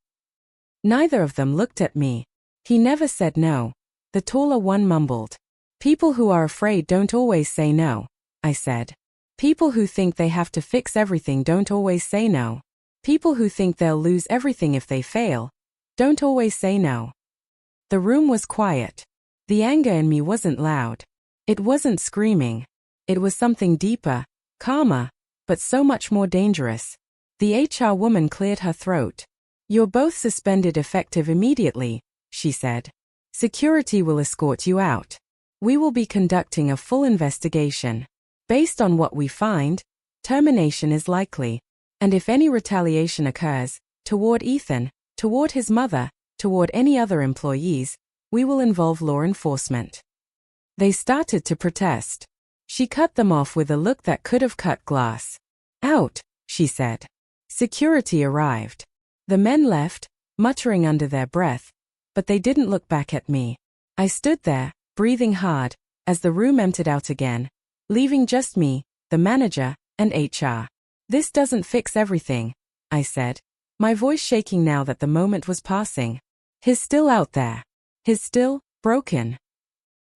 Neither of them looked at me. He never said no. The taller one mumbled. People who are afraid don't always say no, I said. People who think they have to fix everything don't always say no. People who think they'll lose everything if they fail don't always say no. The room was quiet. The anger in me wasn't loud. It wasn't screaming. It was something deeper, calmer, but so much more dangerous. The HR woman cleared her throat. You're both suspended effective immediately, she said. Security will escort you out. We will be conducting a full investigation. Based on what we find, termination is likely. And if any retaliation occurs, toward Ethan, toward his mother, toward any other employees, we will involve law enforcement. They started to protest. She cut them off with a look that could have cut glass. Out, she said. Security arrived. The men left, muttering under their breath, but they didn't look back at me. I stood there, breathing hard, as the room emptied out again, leaving just me, the manager, and HR. This doesn't fix everything, I said, my voice shaking now that the moment was passing. He's still out there. He's still broken.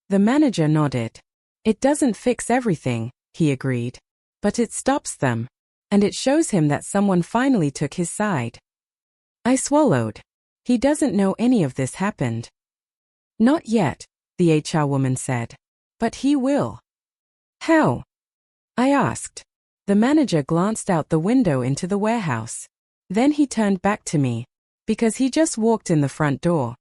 The manager nodded. It doesn't fix everything, he agreed. But it stops them. And it shows him that someone finally took his side. I swallowed. He doesn't know any of this happened. Not yet, the HR woman said. But he will. How? I asked. The manager glanced out the window into the warehouse. Then he turned back to me. Because he just walked in the front door.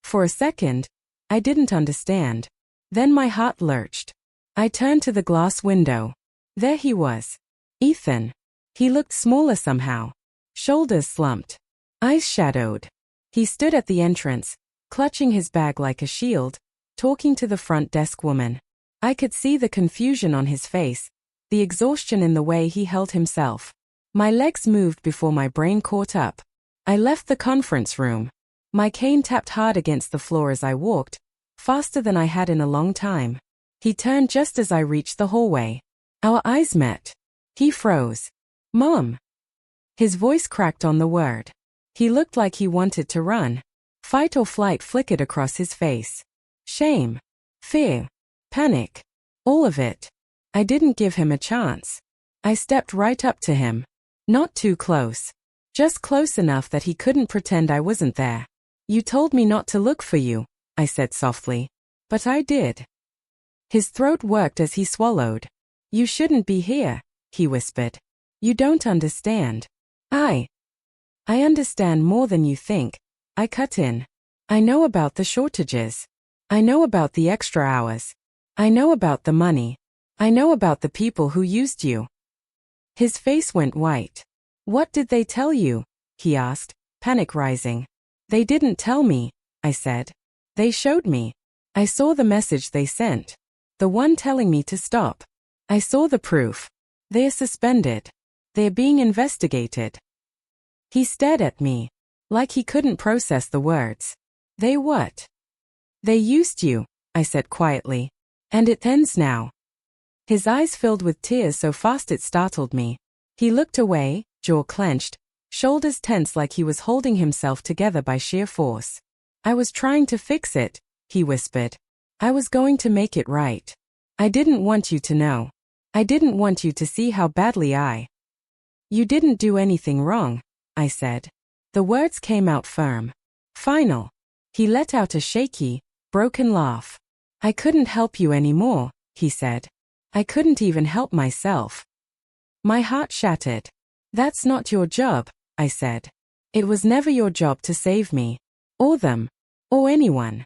For a second, I didn't understand. Then my heart lurched. I turned to the glass window. There he was. Ethan. He looked smaller somehow. Shoulders slumped. Eyes shadowed. He stood at the entrance, clutching his bag like a shield, talking to the front desk woman. I could see the confusion on his face, the exhaustion in the way he held himself. My legs moved before my brain caught up. I left the conference room. My cane tapped hard against the floor as I walked, faster than I had in a long time. He turned just as I reached the hallway. Our eyes met. He froze. Mom. His voice cracked on the word. He looked like he wanted to run. Fight or flight flickered across his face. Shame. Fear. Panic. All of it. I didn't give him a chance. I stepped right up to him. Not too close. Just close enough that he couldn't pretend I wasn't there. You told me not to look for you, I said softly. But I did. His throat worked as he swallowed. You shouldn't be here, he whispered. You don't understand. I understand more than you think, I cut in. I know about the shortages. I know about the extra hours. I know about the money. I know about the people who used you. His face went white. What did they tell you? He asked, panic rising. They didn't tell me, I said. They showed me. I saw the message they sent. The one telling me to stop. I saw the proof. They're suspended. They're being investigated. He stared at me, like he couldn't process the words. They what? They used you, I said quietly. And it ends now. His eyes filled with tears so fast it startled me. He looked away, jaw clenched, shoulders tense like he was holding himself together by sheer force. I was trying to fix it, he whispered. I was going to make it right. I didn't want you to know. I didn't want you to see how badly You didn't do anything wrong, I said. The words came out firm. Final. He let out a shaky, broken laugh. I couldn't help you anymore, he said. I couldn't even help myself. My heart shattered. That's not your job, I said. It was never your job to save me. Or them. Or anyone.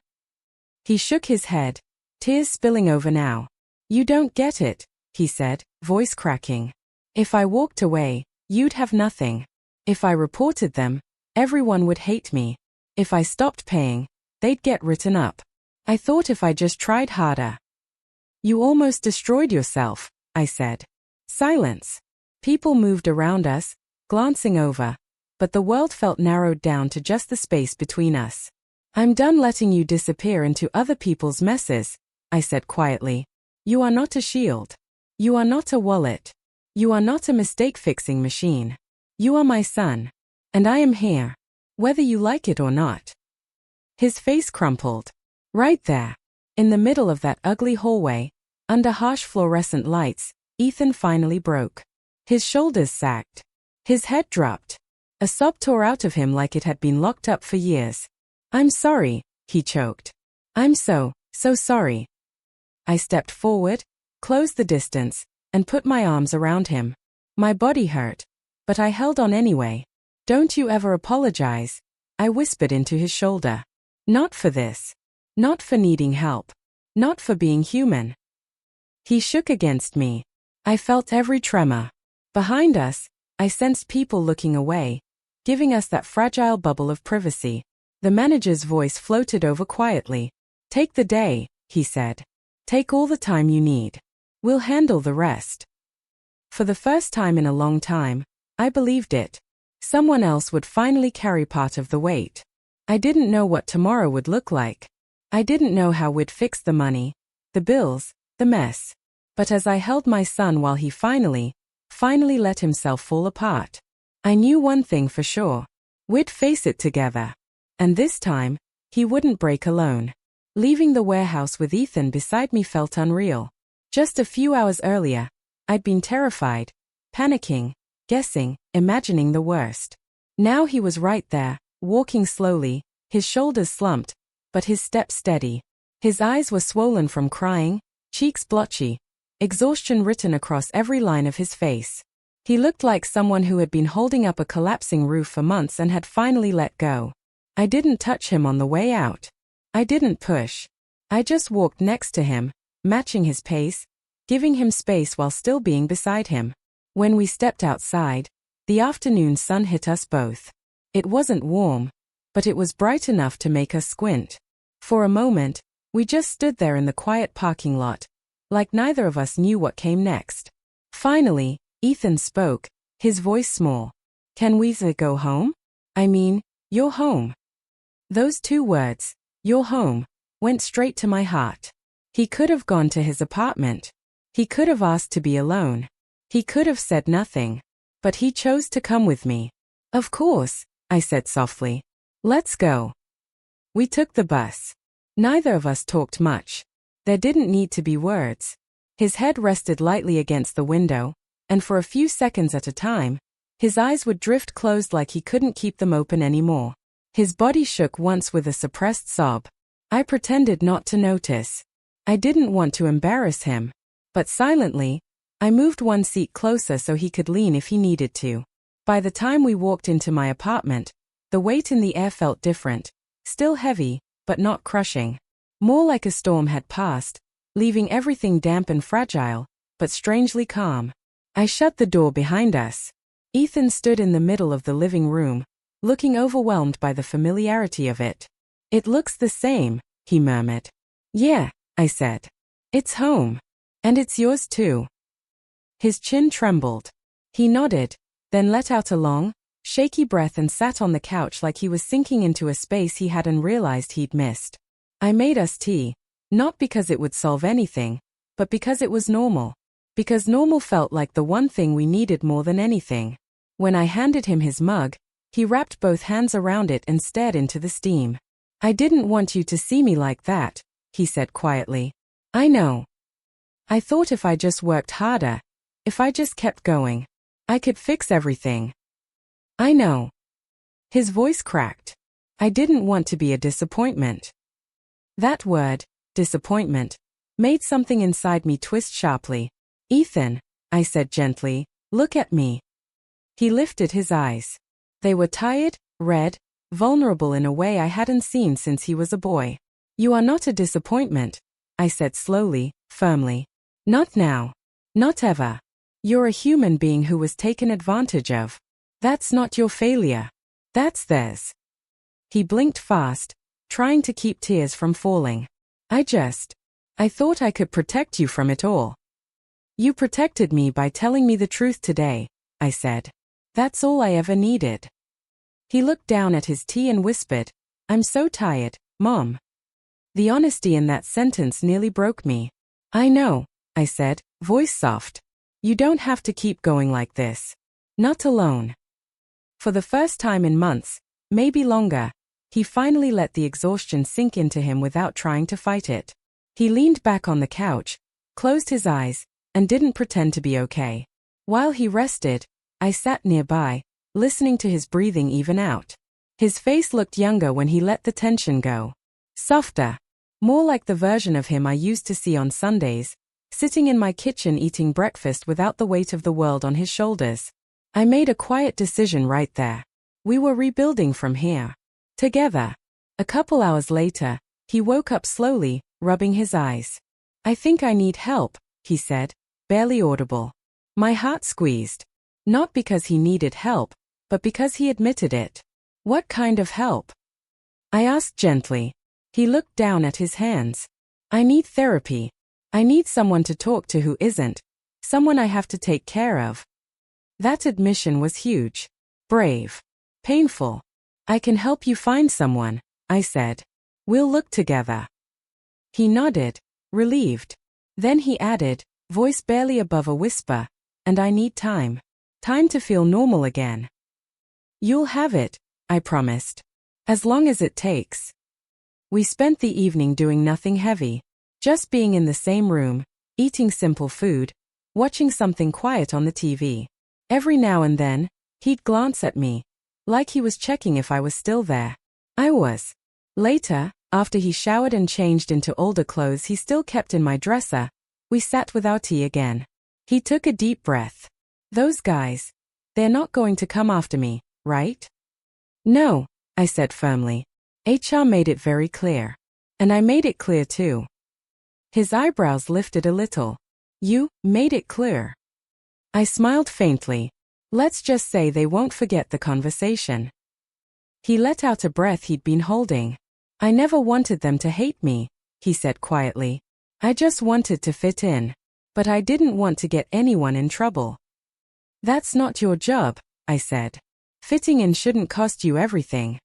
He shook his head, tears spilling over now. You don't get it, he said, voice cracking. If I walked away, you'd have nothing. If I reported them, everyone would hate me. If I stopped paying, they'd get written up. I thought if I just tried harder. You almost destroyed yourself, I said. Silence. People moved around us, glancing over, but the world felt narrowed down to just the space between us. I'm done letting you disappear into other people's messes, I said quietly. You are not a shield. You are not a wallet. You are not a mistake-fixing machine. You are my son. And I am here, whether you like it or not. His face crumpled. Right there, in the middle of that ugly hallway, under harsh fluorescent lights, Ethan finally broke. His shoulders sagged. His head dropped. A sob tore out of him like it had been locked up for years. I'm sorry, he choked. I'm so sorry. I stepped forward, closed the distance, and put my arms around him. My body hurt, but I held on anyway. Don't you ever apologize, I whispered into his shoulder. Not for this. Not for needing help. Not for being human. He shook against me. I felt every tremor. Behind us, I sensed people looking away, giving us that fragile bubble of privacy. The manager's voice floated over quietly. Take the day, he said. Take all the time you need. We'll handle the rest. For the first time in a long time, I believed it. Someone else would finally carry part of the weight. I didn't know what tomorrow would look like. I didn't know how we'd fix the money, the bills, the mess. But as I held my son while he finally let himself fall apart, I knew one thing for sure. We'd face it together. And this time, he wouldn't break alone. Leaving the warehouse with Ethan beside me felt unreal. Just a few hours earlier, I'd been terrified, panicking, guessing, imagining the worst. Now he was right there, walking slowly, his shoulders slumped, but his steps steady. His eyes were swollen from crying, cheeks blotchy, exhaustion written across every line of his face. He looked like someone who had been holding up a collapsing roof for months and had finally let go. I didn't touch him on the way out. I didn't push. I just walked next to him, matching his pace, giving him space while still being beside him. When we stepped outside, the afternoon sun hit us both. It wasn't warm, but it was bright enough to make us squint. For a moment, we just stood there in the quiet parking lot, like neither of us knew what came next. Finally, Ethan spoke, his voice small. Can we go home? I mean, you're home. Those two words, you're home, went straight to my heart. He could have gone to his apartment. He could have asked to be alone. He could have said nothing. But he chose to come with me. Of course, I said softly. Let's go. We took the bus. Neither of us talked much. There didn't need to be words. His head rested lightly against the window, and for a few seconds at a time, his eyes would drift closed like he couldn't keep them open anymore. His body shook once with a suppressed sob. I pretended not to notice. I didn't want to embarrass him. But silently, I moved one seat closer so he could lean if he needed to. By the time we walked into my apartment, the weight in the air felt different. Still heavy, but not crushing. More like a storm had passed, leaving everything damp and fragile, but strangely calm. I shut the door behind us. Ethan stood in the middle of the living room, looking overwhelmed by the familiarity of it. It looks the same, he murmured. Yeah, I said. It's home. And it's yours too. His chin trembled. He nodded, then let out a long, shaky breath and sat on the couch like he was sinking into a space he hadn't realized he'd missed. I made us tea, not because it would solve anything, but because it was normal. Because normal felt like the one thing we needed more than anything. When I handed him his mug, he wrapped both hands around it and stared into the steam. I didn't want you to see me like that, he said quietly. I know. I thought if I just worked harder, if I just kept going, I could fix everything. I know. His voice cracked. I didn't want to be a disappointment. That word, disappointment, made something inside me twist sharply. Ethan, I said gently, look at me. He lifted his eyes. They were tired, red, vulnerable in a way I hadn't seen since he was a boy. You are not a disappointment, I said slowly, firmly. Not now. Not ever. You're a human being who was taken advantage of. That's not your failure. That's theirs. He blinked fast, trying to keep tears from falling. I thought I could protect you from it all. You protected me by telling me the truth today, I said. That's all I ever needed. He looked down at his tea and whispered, I'm so tired, Mom. The honesty in that sentence nearly broke me. I know, I said, voice soft. You don't have to keep going like this. Not alone. For the first time in months, maybe longer, he finally let the exhaustion sink into him without trying to fight it. He leaned back on the couch, closed his eyes, and didn't pretend to be okay. While he rested, I sat nearby, listening to his breathing even out. His face looked younger when he let the tension go. Softer. More like the version of him I used to see on Sundays, sitting in my kitchen eating breakfast without the weight of the world on his shoulders. I made a quiet decision right there. We were rebuilding from here. Together. A couple hours later, he woke up slowly, rubbing his eyes. I think I need help, he said, barely audible. My heart squeezed. Not because he needed help, but because he admitted it. What kind of help? I asked gently. He looked down at his hands. I need therapy, I need someone to talk to who isn't someone I have to take care of. That admission was huge, brave, painful. I can help you find someone, I said. We'll look together. He nodded, relieved. Then he added, voice barely above a whisper, and I need time. Time to feel normal again. You'll have it, I promised. As long as it takes. We spent the evening doing nothing heavy, just being in the same room, eating simple food, watching something quiet on the TV. Every now and then, he'd glance at me, like he was checking if I was still there. I was. Later, after he showered and changed into older clothes he still kept in my dresser, we sat with our tea again. He took a deep breath. Those guys. They're not going to come after me, right? No, I said firmly. HR made it very clear. And I made it clear too. His eyebrows lifted a little. You made it clear. I smiled faintly. Let's just say they won't forget the conversation. He let out a breath he'd been holding. I never wanted them to hate me, he said quietly. I just wanted to fit in. But I didn't want to get anyone in trouble. That's not your job, I said. Fitting in shouldn't cost you everything.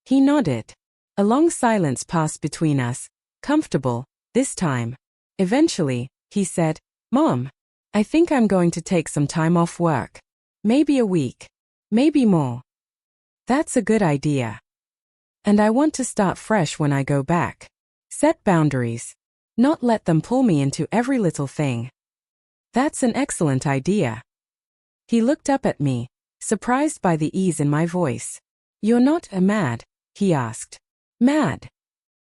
He nodded. A long silence passed between us, comfortable, this time. Eventually, he said, Mom, I think I'm going to take some time off work. Maybe a week. Maybe more. That's a good idea. And I want to start fresh when I go back. Set boundaries. Not let them pull me into every little thing. That's an excellent idea. He looked up at me, surprised by the ease in my voice. You're not mad, he asked. Mad?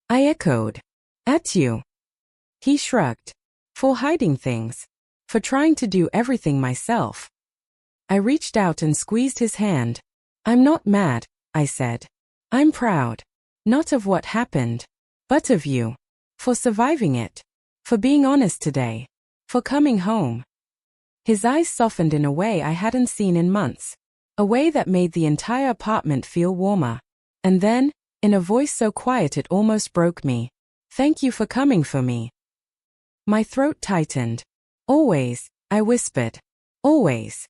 I echoed. At you. He shrugged. For hiding things. For trying to do everything myself. I reached out and squeezed his hand. I'm not mad, I said. I'm proud. Not of what happened. But of you. For surviving it. For being honest today. For coming home. His eyes softened in a way I hadn't seen in months. A way that made the entire apartment feel warmer. And then, in a voice so quiet it almost broke me. Thank you for coming for me. My throat tightened. Always, I whispered. Always.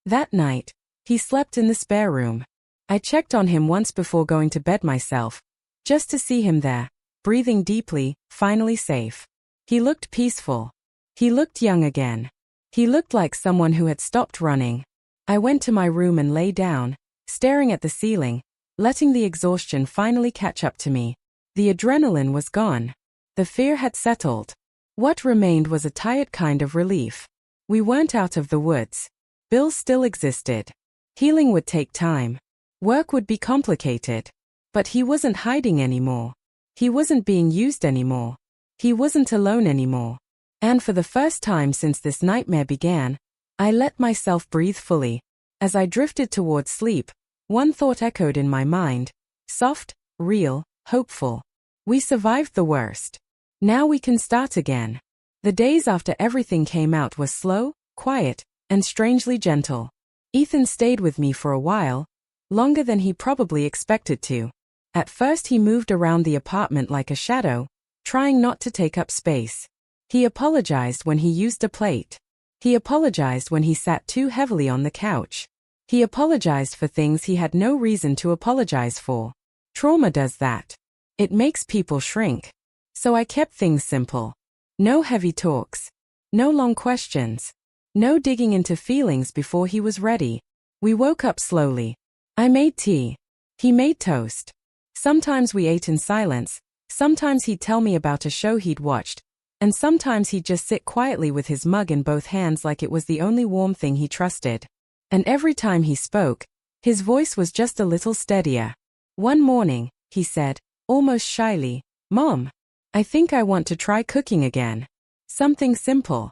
That night, he slept in the spare room. I checked on him once before going to bed myself, just to see him there, breathing deeply, finally safe. He looked peaceful. He looked young again. He looked like someone who had stopped running. I went to my room and lay down, staring at the ceiling, letting the exhaustion finally catch up to me. The adrenaline was gone. The fear had settled. What remained was a tired kind of relief. We weren't out of the woods. Bills still existed. Healing would take time. Work would be complicated. But he wasn't hiding anymore. He wasn't being used anymore. He wasn't alone anymore. And for the first time since this nightmare began, I let myself breathe fully. As I drifted towards sleep, one thought echoed in my mind. Soft, real, hopeful. We survived the worst. Now we can start again. The days after everything came out were slow, quiet, and strangely gentle. Ethan stayed with me for a while, longer than he probably expected to. At first he moved around the apartment like a shadow, trying not to take up space. He apologized when he used a plate. He apologized when he sat too heavily on the couch. He apologized for things he had no reason to apologize for. Trauma does that. It makes people shrink. So I kept things simple. No heavy talks. No long questions. No digging into feelings before he was ready. We woke up slowly. I made tea. He made toast. Sometimes we ate in silence. Sometimes he'd tell me about a show he'd watched. And sometimes he'd just sit quietly with his mug in both hands like it was the only warm thing he trusted. And every time he spoke, his voice was just a little steadier. One morning, he said, almost shyly, Mom, I think I want to try cooking again. Something simple.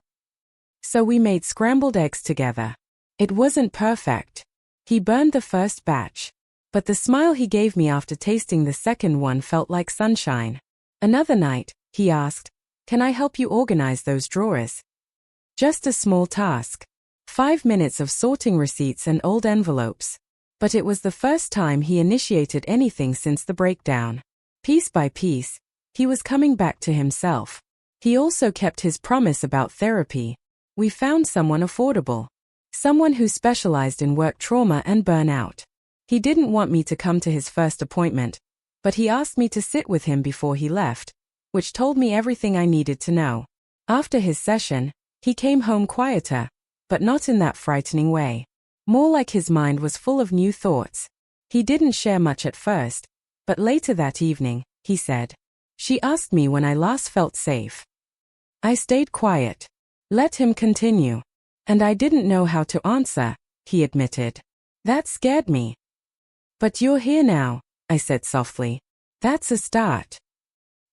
So we made scrambled eggs together. It wasn't perfect. He burned the first batch. But the smile he gave me after tasting the second one felt like sunshine. Another night, he asked, can I help you organize those drawers? Just a small task. 5 minutes of sorting receipts and old envelopes. But it was the first time he initiated anything since the breakdown. Piece by piece, he was coming back to himself. He also kept his promise about therapy. We found someone affordable. Someone who specialized in work trauma and burnout. He didn't want me to come to his first appointment, but he asked me to sit with him before he left, which told me everything I needed to know. After his session, he came home quieter, but not in that frightening way. More like his mind was full of new thoughts. He didn't share much at first, but later that evening, he said, "She asked me when I last felt safe." I stayed quiet. Let him continue. And I didn't know how to answer, he admitted. That scared me. "But you're here now," I said softly. "That's a start."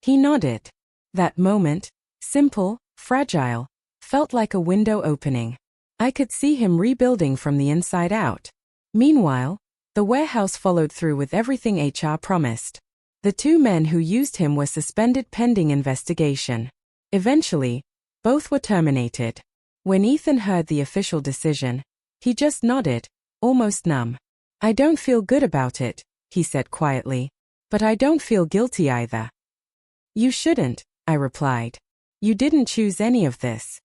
He nodded. That moment, simple, fragile, felt like a window opening. I could see him rebuilding from the inside out. Meanwhile, the warehouse followed through with everything HR promised. The two men who used him were suspended pending investigation. Eventually, both were terminated. When Ethan heard the official decision, he just nodded, almost numb. "I don't feel good about it," he said quietly. "But I don't feel guilty either." "You shouldn't," I replied. "You didn't choose any of this."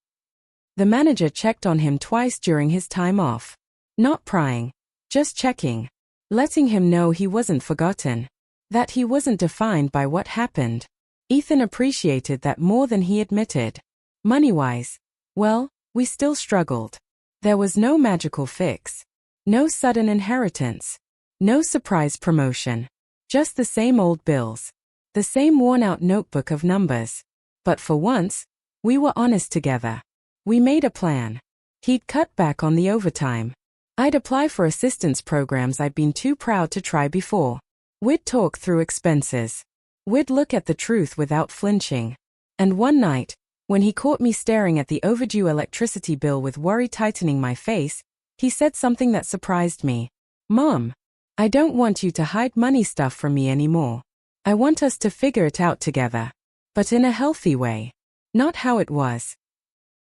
The manager checked on him twice during his time off. Not prying, just checking. Letting him know he wasn't forgotten. That he wasn't defined by what happened. Ethan appreciated that more than he admitted. Money-wise, well, we still struggled. There was no magical fix. No sudden inheritance. No surprise promotion. Just the same old bills. The same worn-out notebook of numbers. But for once, we were honest together. We made a plan. He'd cut back on the overtime. I'd apply for assistance programs I'd been too proud to try before. We'd talk through expenses. We'd look at the truth without flinching. And one night, when he caught me staring at the overdue electricity bill with worry tightening my face, he said something that surprised me. "Mom, I don't want you to hide money stuff from me anymore. I want us to figure it out together. But in a healthy way. Not how it was."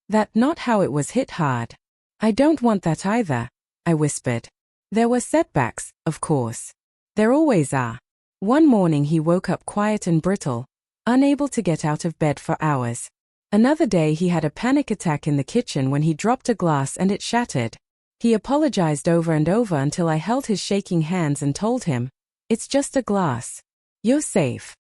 That not how it was hit hard. "I don't want that either," I whispered. There were setbacks, of course. There always are. One morning he woke up quiet and brittle, unable to get out of bed for hours. Another day he had a panic attack in the kitchen when he dropped a glass and it shattered. He apologized over and over until I held his shaking hands and told him, "It's just a glass. You're safe."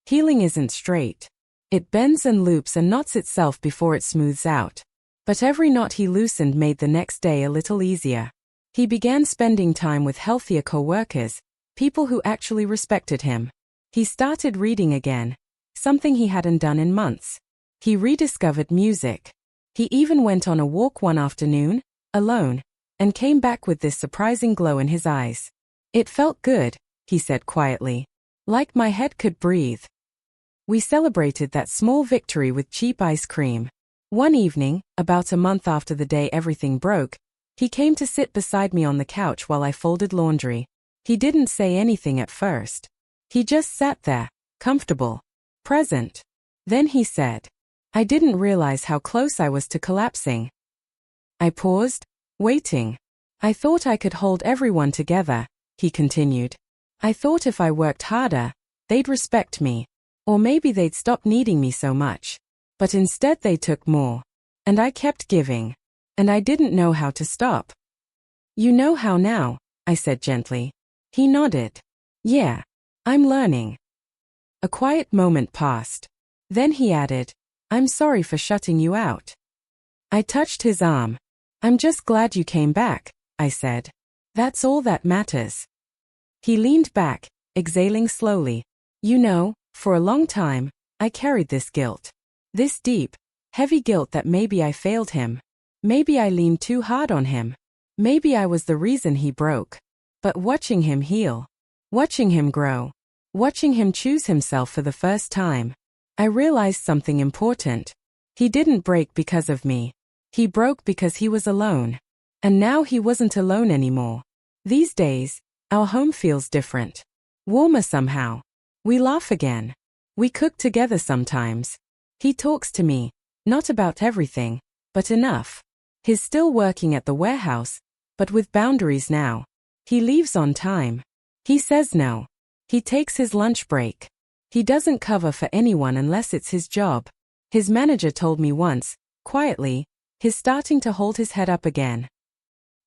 Healing isn't straight. It bends and loops and knots itself before it smooths out. But every knot he loosened made the next day a little easier. He began spending time with healthier co-workers, people who actually respected him. He started reading again, something he hadn't done in months. He rediscovered music. He even went on a walk one afternoon, alone, and came back with this surprising glow in his eyes. "It felt good," he said quietly. "Like my head could breathe." We celebrated that small victory with cheap ice cream. One evening, about a month after the day everything broke, he came to sit beside me on the couch while I folded laundry. He didn't say anything at first. He just sat there, comfortable, present. Then he said, "I didn't realize how close I was to collapsing." I paused, waiting. "I thought I could hold everyone together," he continued. "I thought if I worked harder, they'd respect me. Or maybe they'd stop needing me so much. But instead they took more. And I kept giving. And I didn't know how to stop." "You know how now," I said gently. He nodded. "Yeah, I'm learning." A quiet moment passed. Then he added, "I'm sorry for shutting you out." I touched his arm. "I'm just glad you came back," I said. "That's all that matters." He leaned back, exhaling slowly. "You know, for a long time, I carried this guilt. This deep, heavy guilt that maybe I failed him. Maybe I leaned too hard on him. Maybe I was the reason he broke. But watching him heal, watching him grow, watching him choose himself for the first time, I realized something important. He didn't break because of me. He broke because he was alone. And now he wasn't alone anymore. These days, our home feels different. Warmer somehow. We laugh again. We cook together sometimes. He talks to me, not about everything, but enough. He's still working at the warehouse, but with boundaries now. He leaves on time. He says no. He takes his lunch break. He doesn't cover for anyone unless it's his job. His manager told me once, quietly, he's starting to hold his head up again.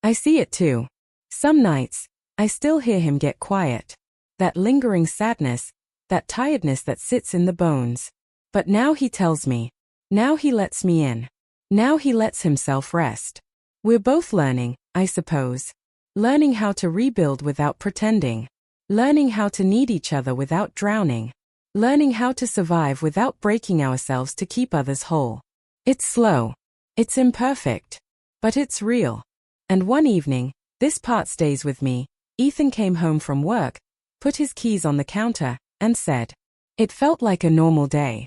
I see it too. Some nights, I still hear him get quiet. That lingering sadness, that tiredness that sits in the bones. But now he tells me. Now he lets me in. Now he lets himself rest. We're both learning, I suppose. Learning how to rebuild without pretending. Learning how to need each other without drowning. Learning how to survive without breaking ourselves to keep others whole. It's slow. It's imperfect. But it's real. And one evening, this part stays with me, Ethan came home from work, put his keys on the counter, and said, "It felt like a normal day."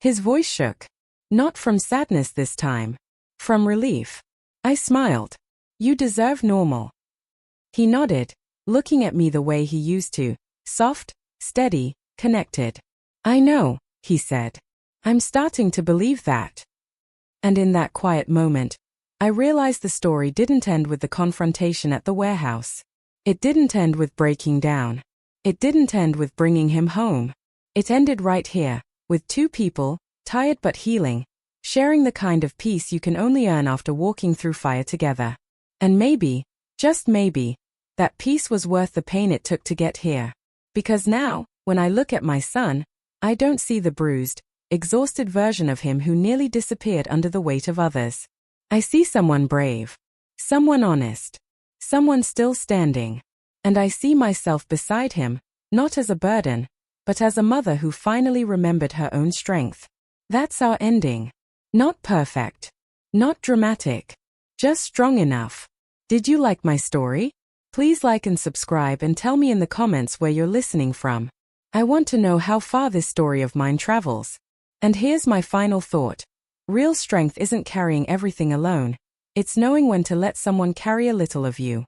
His voice shook. Not from sadness this time. From relief. I smiled. "You deserve normal." He nodded, looking at me the way he used to, soft, steady, connected. "I know," he said. "I'm starting to believe that." And in that quiet moment, I realized the story didn't end with the confrontation at the warehouse. It didn't end with breaking down. It didn't end with bringing him home. It ended right here, with two people, tired but healing, sharing the kind of peace you can only earn after walking through fire together. And maybe, just maybe, that peace was worth the pain it took to get here. Because now, when I look at my son, I don't see the bruised, exhausted version of him who nearly disappeared under the weight of others. I see someone brave. Someone honest. Someone still standing. And I see myself beside him, not as a burden, but as a mother who finally remembered her own strength. That's our ending. Not perfect. Not dramatic. Just strong enough. Did you like my story? Please like and subscribe and tell me in the comments where you're listening from. I want to know how far this story of mine travels. And here's my final thought. Real strength isn't carrying everything alone. It's knowing when to let someone carry a little of you.